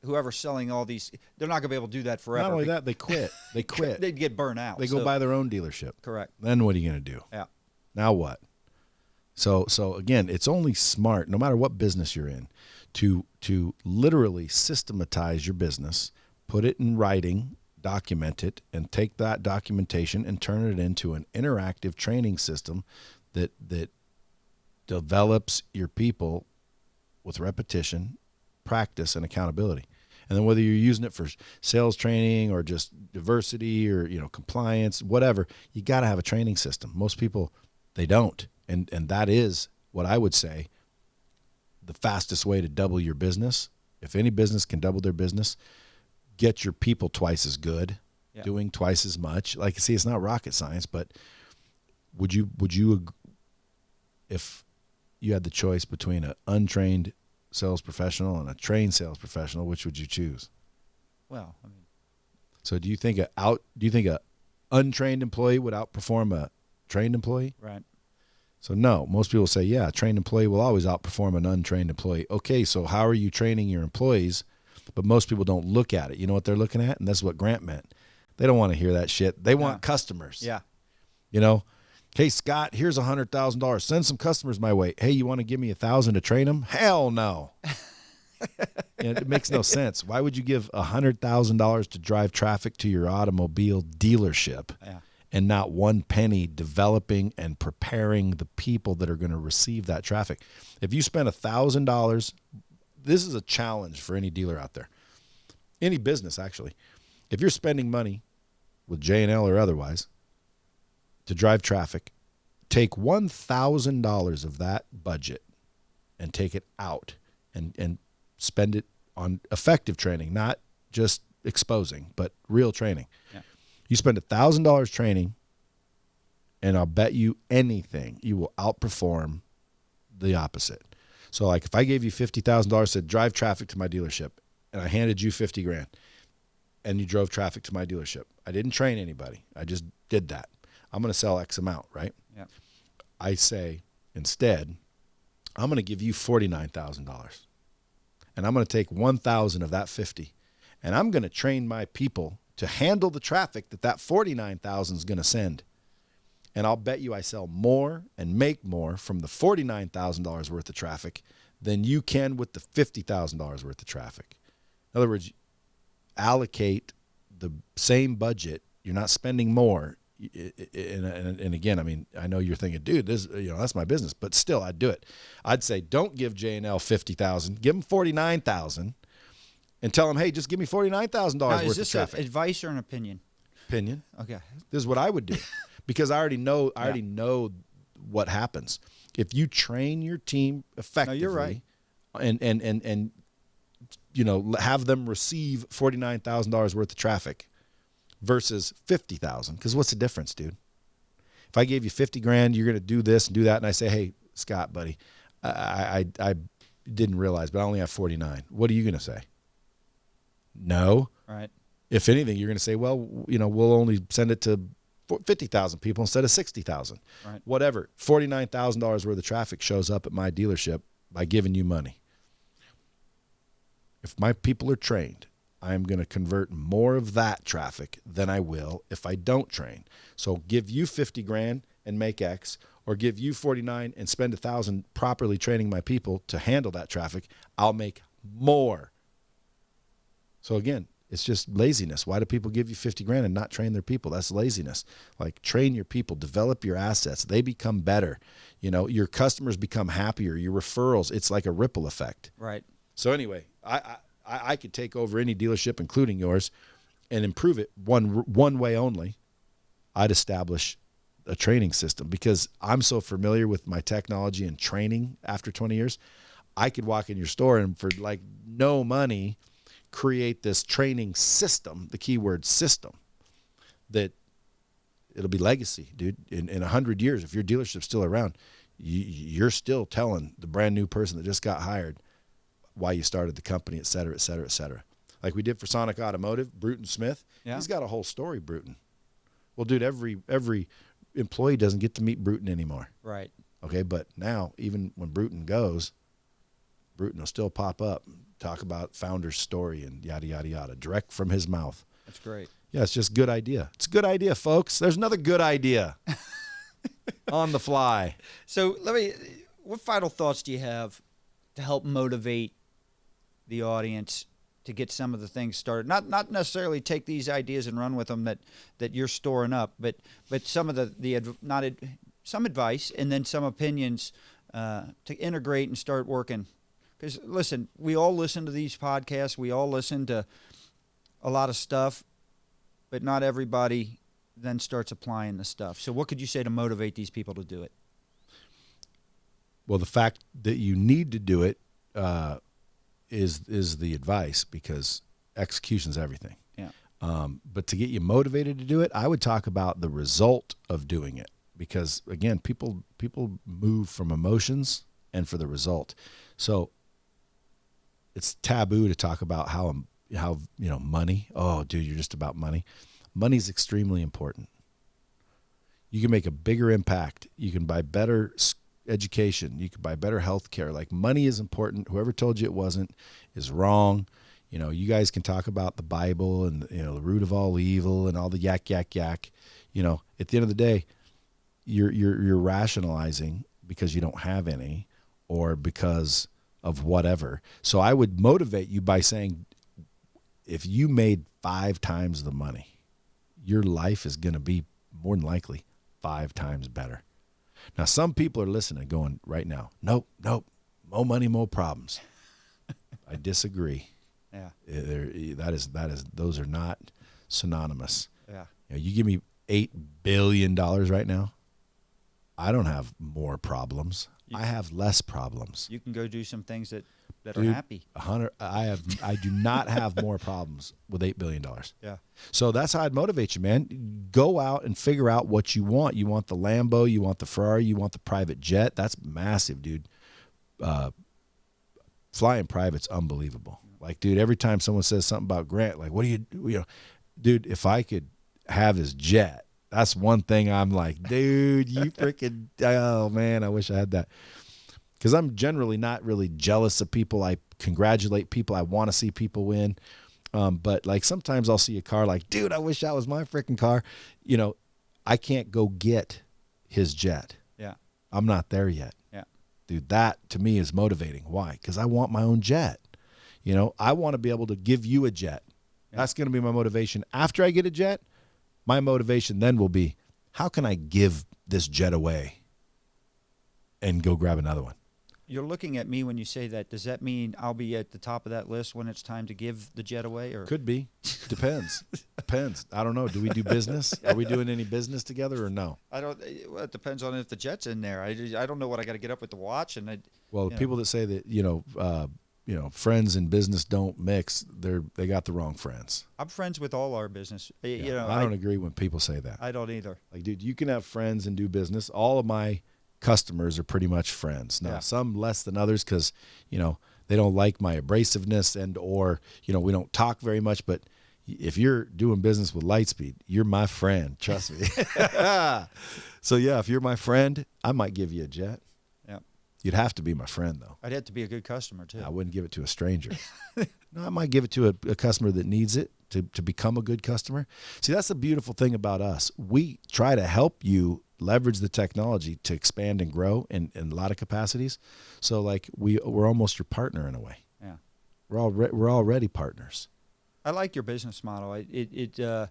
whoever's selling all these, they're not going to be able to do that forever. Not only that, they quit. They quit. They'd get burnt out. They go buy their own dealership. Correct. Then what are you going to do? Yeah. Now what? So again, it's only smart, no matter what business you're in, to literally systematize your business, put it in writing, document it, and take that documentation and turn it into an interactive training system that develops your people with repetition, practice, and accountability. And then whether you're using it for sales training or just diversity or compliance, whatever, you got to have a training system. Most people, they don't. And that is what I would say the fastest way to double your business. If any business can double their business, get your people twice as good, doing twice as much. Like, see, it's not rocket science, but would you, if you had the choice between an untrained sales professional and a trained sales professional, which would you choose? Well, I mean, so do you think a untrained employee would outperform a trained employee? right. So no, most people say, yeah, a trained employee will always outperform an untrained employee. Okay, so how are you training your employees? But most people don't look at it. You know what they're looking at? And that's what Grant meant. They don't want to hear that shit. They want customers. Yeah. Hey, Scott, here's $100,000. Send some customers my way. Hey, you want to give me $1,000 to train them? Hell no. It makes no sense. Why would you give $100,000 to drive traffic to your automobile dealership and not one penny developing and preparing the people that are going to receive that traffic? If you spend $1,000, this is a challenge for any dealer out there, any business actually. If you're spending money with J&L or otherwise to drive traffic, take $1,000 of that budget and take it out and spend it on effective training, not just exposing, but real training. Yeah. You spend $1,000 training, and I'll bet you anything you will outperform the opposite. So like if I gave you $50,000 to drive traffic to my dealership, and I handed you $50,000 and you drove traffic to my dealership, I didn't train anybody. I just did that. I'm going to sell X amount, right? Yeah. I say, instead, I'm going to give you $49,000. And I'm going to take 1,000 of that 50. And I'm going to train my people to handle the traffic that 49,000 is going to send. And I'll bet you I sell more and make more from the $49,000 worth of traffic than you can with the $50,000 worth of traffic. In other words, allocate the same budget. You're not spending more. And again, I mean, I know you're thinking, dude, this, that's my business, but still, I'd do it. I'd say, don't give J&L $50,000, give them $49,000, and tell them, hey, just give me $49,000 worth of traffic. Is this advice or an opinion? Opinion. Okay. This is what I would do, because I already know. I already know what happens if you train your team effectively. No, you're right. And have them receive $49,000 worth of traffic versus $50,000. Because what's the difference, dude? If I gave you $50,000, you're going to do this and do that, and I say, hey, Scott, buddy, I didn't realize, but I only have 49. What are you going to say? No. Right. If anything, you're going to say, well, we'll only send it to 50,000 people instead of 60,000. Right. Whatever. $49,000 worth of traffic shows up at my dealership by giving you money. If my people are trained, I'm going to convert more of that traffic than I will if I don't train. So give you 50 grand and make X, or give you 49 and spend 1,000 properly training my people to handle that traffic. I'll make more. So again, it's just laziness. Why do people give you 50 grand and not train their people? That's laziness. Like, train your people, develop your assets. They become better. You know, your customers become happier, your referrals. It's like a ripple effect. Right. So anyway, I could take over any dealership, including yours, and improve it one way only. I'd establish a training system, because I'm so familiar with my technology and training after 20 years. I could walk in your store and for like no money create this training system, the keyword system, that it'll be legacy, dude. In 100 years, if your dealership's still around, you're still telling the brand new person that just got hired why you started the company, et cetera, et cetera, et cetera. Like we did for Sonic Automotive, Bruton Smith. Yeah. He's got a whole story, Bruton. Well, dude, every employee doesn't get to meet Bruton anymore. Right. Okay, but now even when Bruton goes, Bruton will still pop up, talk about founder's story and yada, yada, yada, direct from his mouth. That's great. Yeah, it's just good idea. It's a good idea, folks. There's another good idea on the fly. So what final thoughts do you have to help motivate the audience to get some of the things started? Not necessarily take these ideas and run with them that you're storing up, but some of some advice and then some opinions to integrate and start working. Because listen, we all listen to these podcasts, we all listen to a lot of stuff, but not everybody then starts applying the stuff. So what could you say to motivate these people to do it? Well, the fact that you need to do it is the advice, because execution's everything. Yeah. But to get you motivated to do it, I would talk about the result of doing it, because again, people move from emotions and for the result. So it's taboo to talk about how money. Oh, dude, you're just about money. Money's extremely important. You can make a bigger impact. You can buy better education. You can buy better health care. Like, money is important. Whoever told you it wasn't is wrong. You know, you guys can talk about the Bible and, you know, the root of all evil and all the yak. You know, at the end of the day, you're rationalizing because you don't have any, or because of whatever. So I would motivate you by saying, if you made 5 times the money, your life is going to be more than likely 5 times better. Now, some people are listening going right now, nope, more money, more problems. I disagree. Yeah. Those are not synonymous. Yeah. You know, you give me $8 billion right now, I don't have more problems. I have less problems. You can go do some things that Dude, are happy. I do not have more problems with $8 billion. Yeah. So that's how I'd motivate you, man. Go out and figure out what you want. You want the Lambo, you want the Ferrari, you want the private jet. That's massive, dude. Flying private's unbelievable. Like, dude, every time someone says something about Grant, like, what do you know, dude, if I could have his jet, that's one thing I'm like, dude, you freaking, oh man, I wish I had that. Because I'm generally not really jealous of people. I congratulate people. I want to see people win. But like, sometimes I'll see a car like, dude, I wish that was my freaking car. You know, I can't go get his jet. Yeah. I'm not there yet. Yeah. Dude, that to me is motivating. Why? Because I want my own jet. You know, I want to be able to give you a jet. Yeah. That's going to be my motivation. After I get a jet, my motivation then will be, how can I give this jet away and go grab another one? You're looking at me when you say that. Does that mean I'll be at the top of that list when it's time to give the jet away? Or could be. Depends. Depends. I don't know. Do we do business? Are we doing any business together or no? Well, it depends on if the jet's in there. I don't know what I got to get up with the watch and. Well, people that say that friends and business don't mix, they got the wrong friends. I'm friends with all our business. Yeah, You know, I don't agree when people say that. I don't either. Like, dude, you can have friends and do business. All of my customers are pretty much friends. Now, some less than others because, you know, they don't like my abrasiveness or, you know, we don't talk very much. But if you're doing business with Lightspeed, you're my friend. Trust me. So, yeah, if you're my friend, I might give you a jet. Yeah. You'd have to be my friend, though. I'd have to be a good customer, too. I wouldn't give it to a stranger. No, I might give it to a customer that needs it to become a good customer. See, that's the beautiful thing about us. We try to help you leverage the technology to expand and grow in a lot of capacities. So, like, we're almost your partner in a way. Yeah. We're already partners. I like your business model. It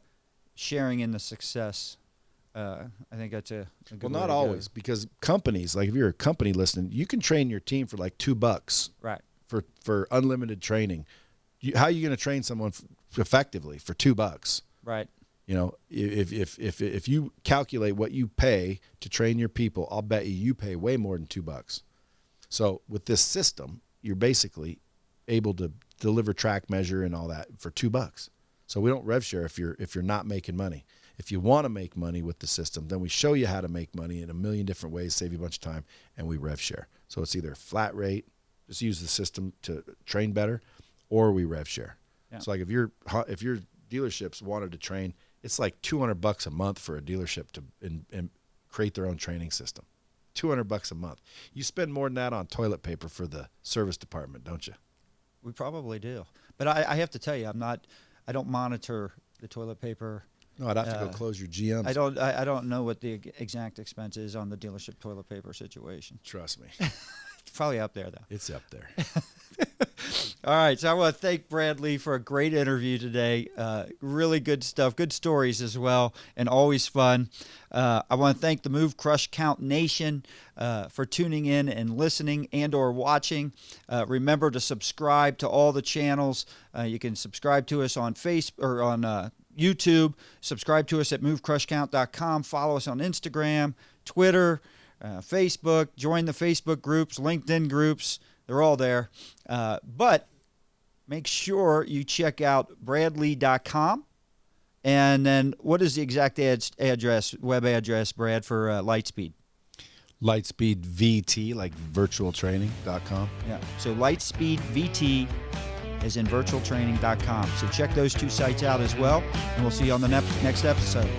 sharing in the success. I think that's a good Well, way not to go. always, because companies, like if you're a company listening, you can train your team for like $2 Right. for unlimited training. How are you going to train someone effectively for $2? Right. You know, if you calculate what you pay to train your people, I'll bet you pay way more than $2. So with this system, you're basically able to deliver, track, measure, and all that for $2. So we don't rev share if you're not making money. If you want to make money with the system, then we show you how to make money in a million different ways, save you a bunch of time, and we rev share. So it's either a flat rate, just use the system to train better, or we rev share. Yeah. So like if your dealerships wanted to train, it's like $200 a month for a dealership to and create their own training system. $200 a month. You spend more than that on toilet paper for the service department, don't you? We probably do. But I have to tell you, I don't monitor the toilet paper. No, I'd have to go close your GMs. I don't know what the exact expense is on the dealership toilet paper situation. Trust me. It's probably up there, though. It's up there. All right, so I want to thank Brad Lea for a great interview today. Really good stuff, good stories as well, and always fun. I want to thank the Move, Crush, Count Nation for tuning in and listening and or watching. Remember to subscribe to all the channels. You can subscribe to us on Facebook or on YouTube. Subscribe to us at move.crush.count.com. Follow us on Instagram, Twitter, Facebook. Join the Facebook groups, LinkedIn groups. They're all there. But make sure you check out bradlea.com. And then what is the exact web address, Brad, for Lightspeed? Lightspeed VT, like virtualtraining.com. Yeah. So Lightspeed VT is in virtualtraining.com. So check those two sites out as well. And we'll see you on the next episode.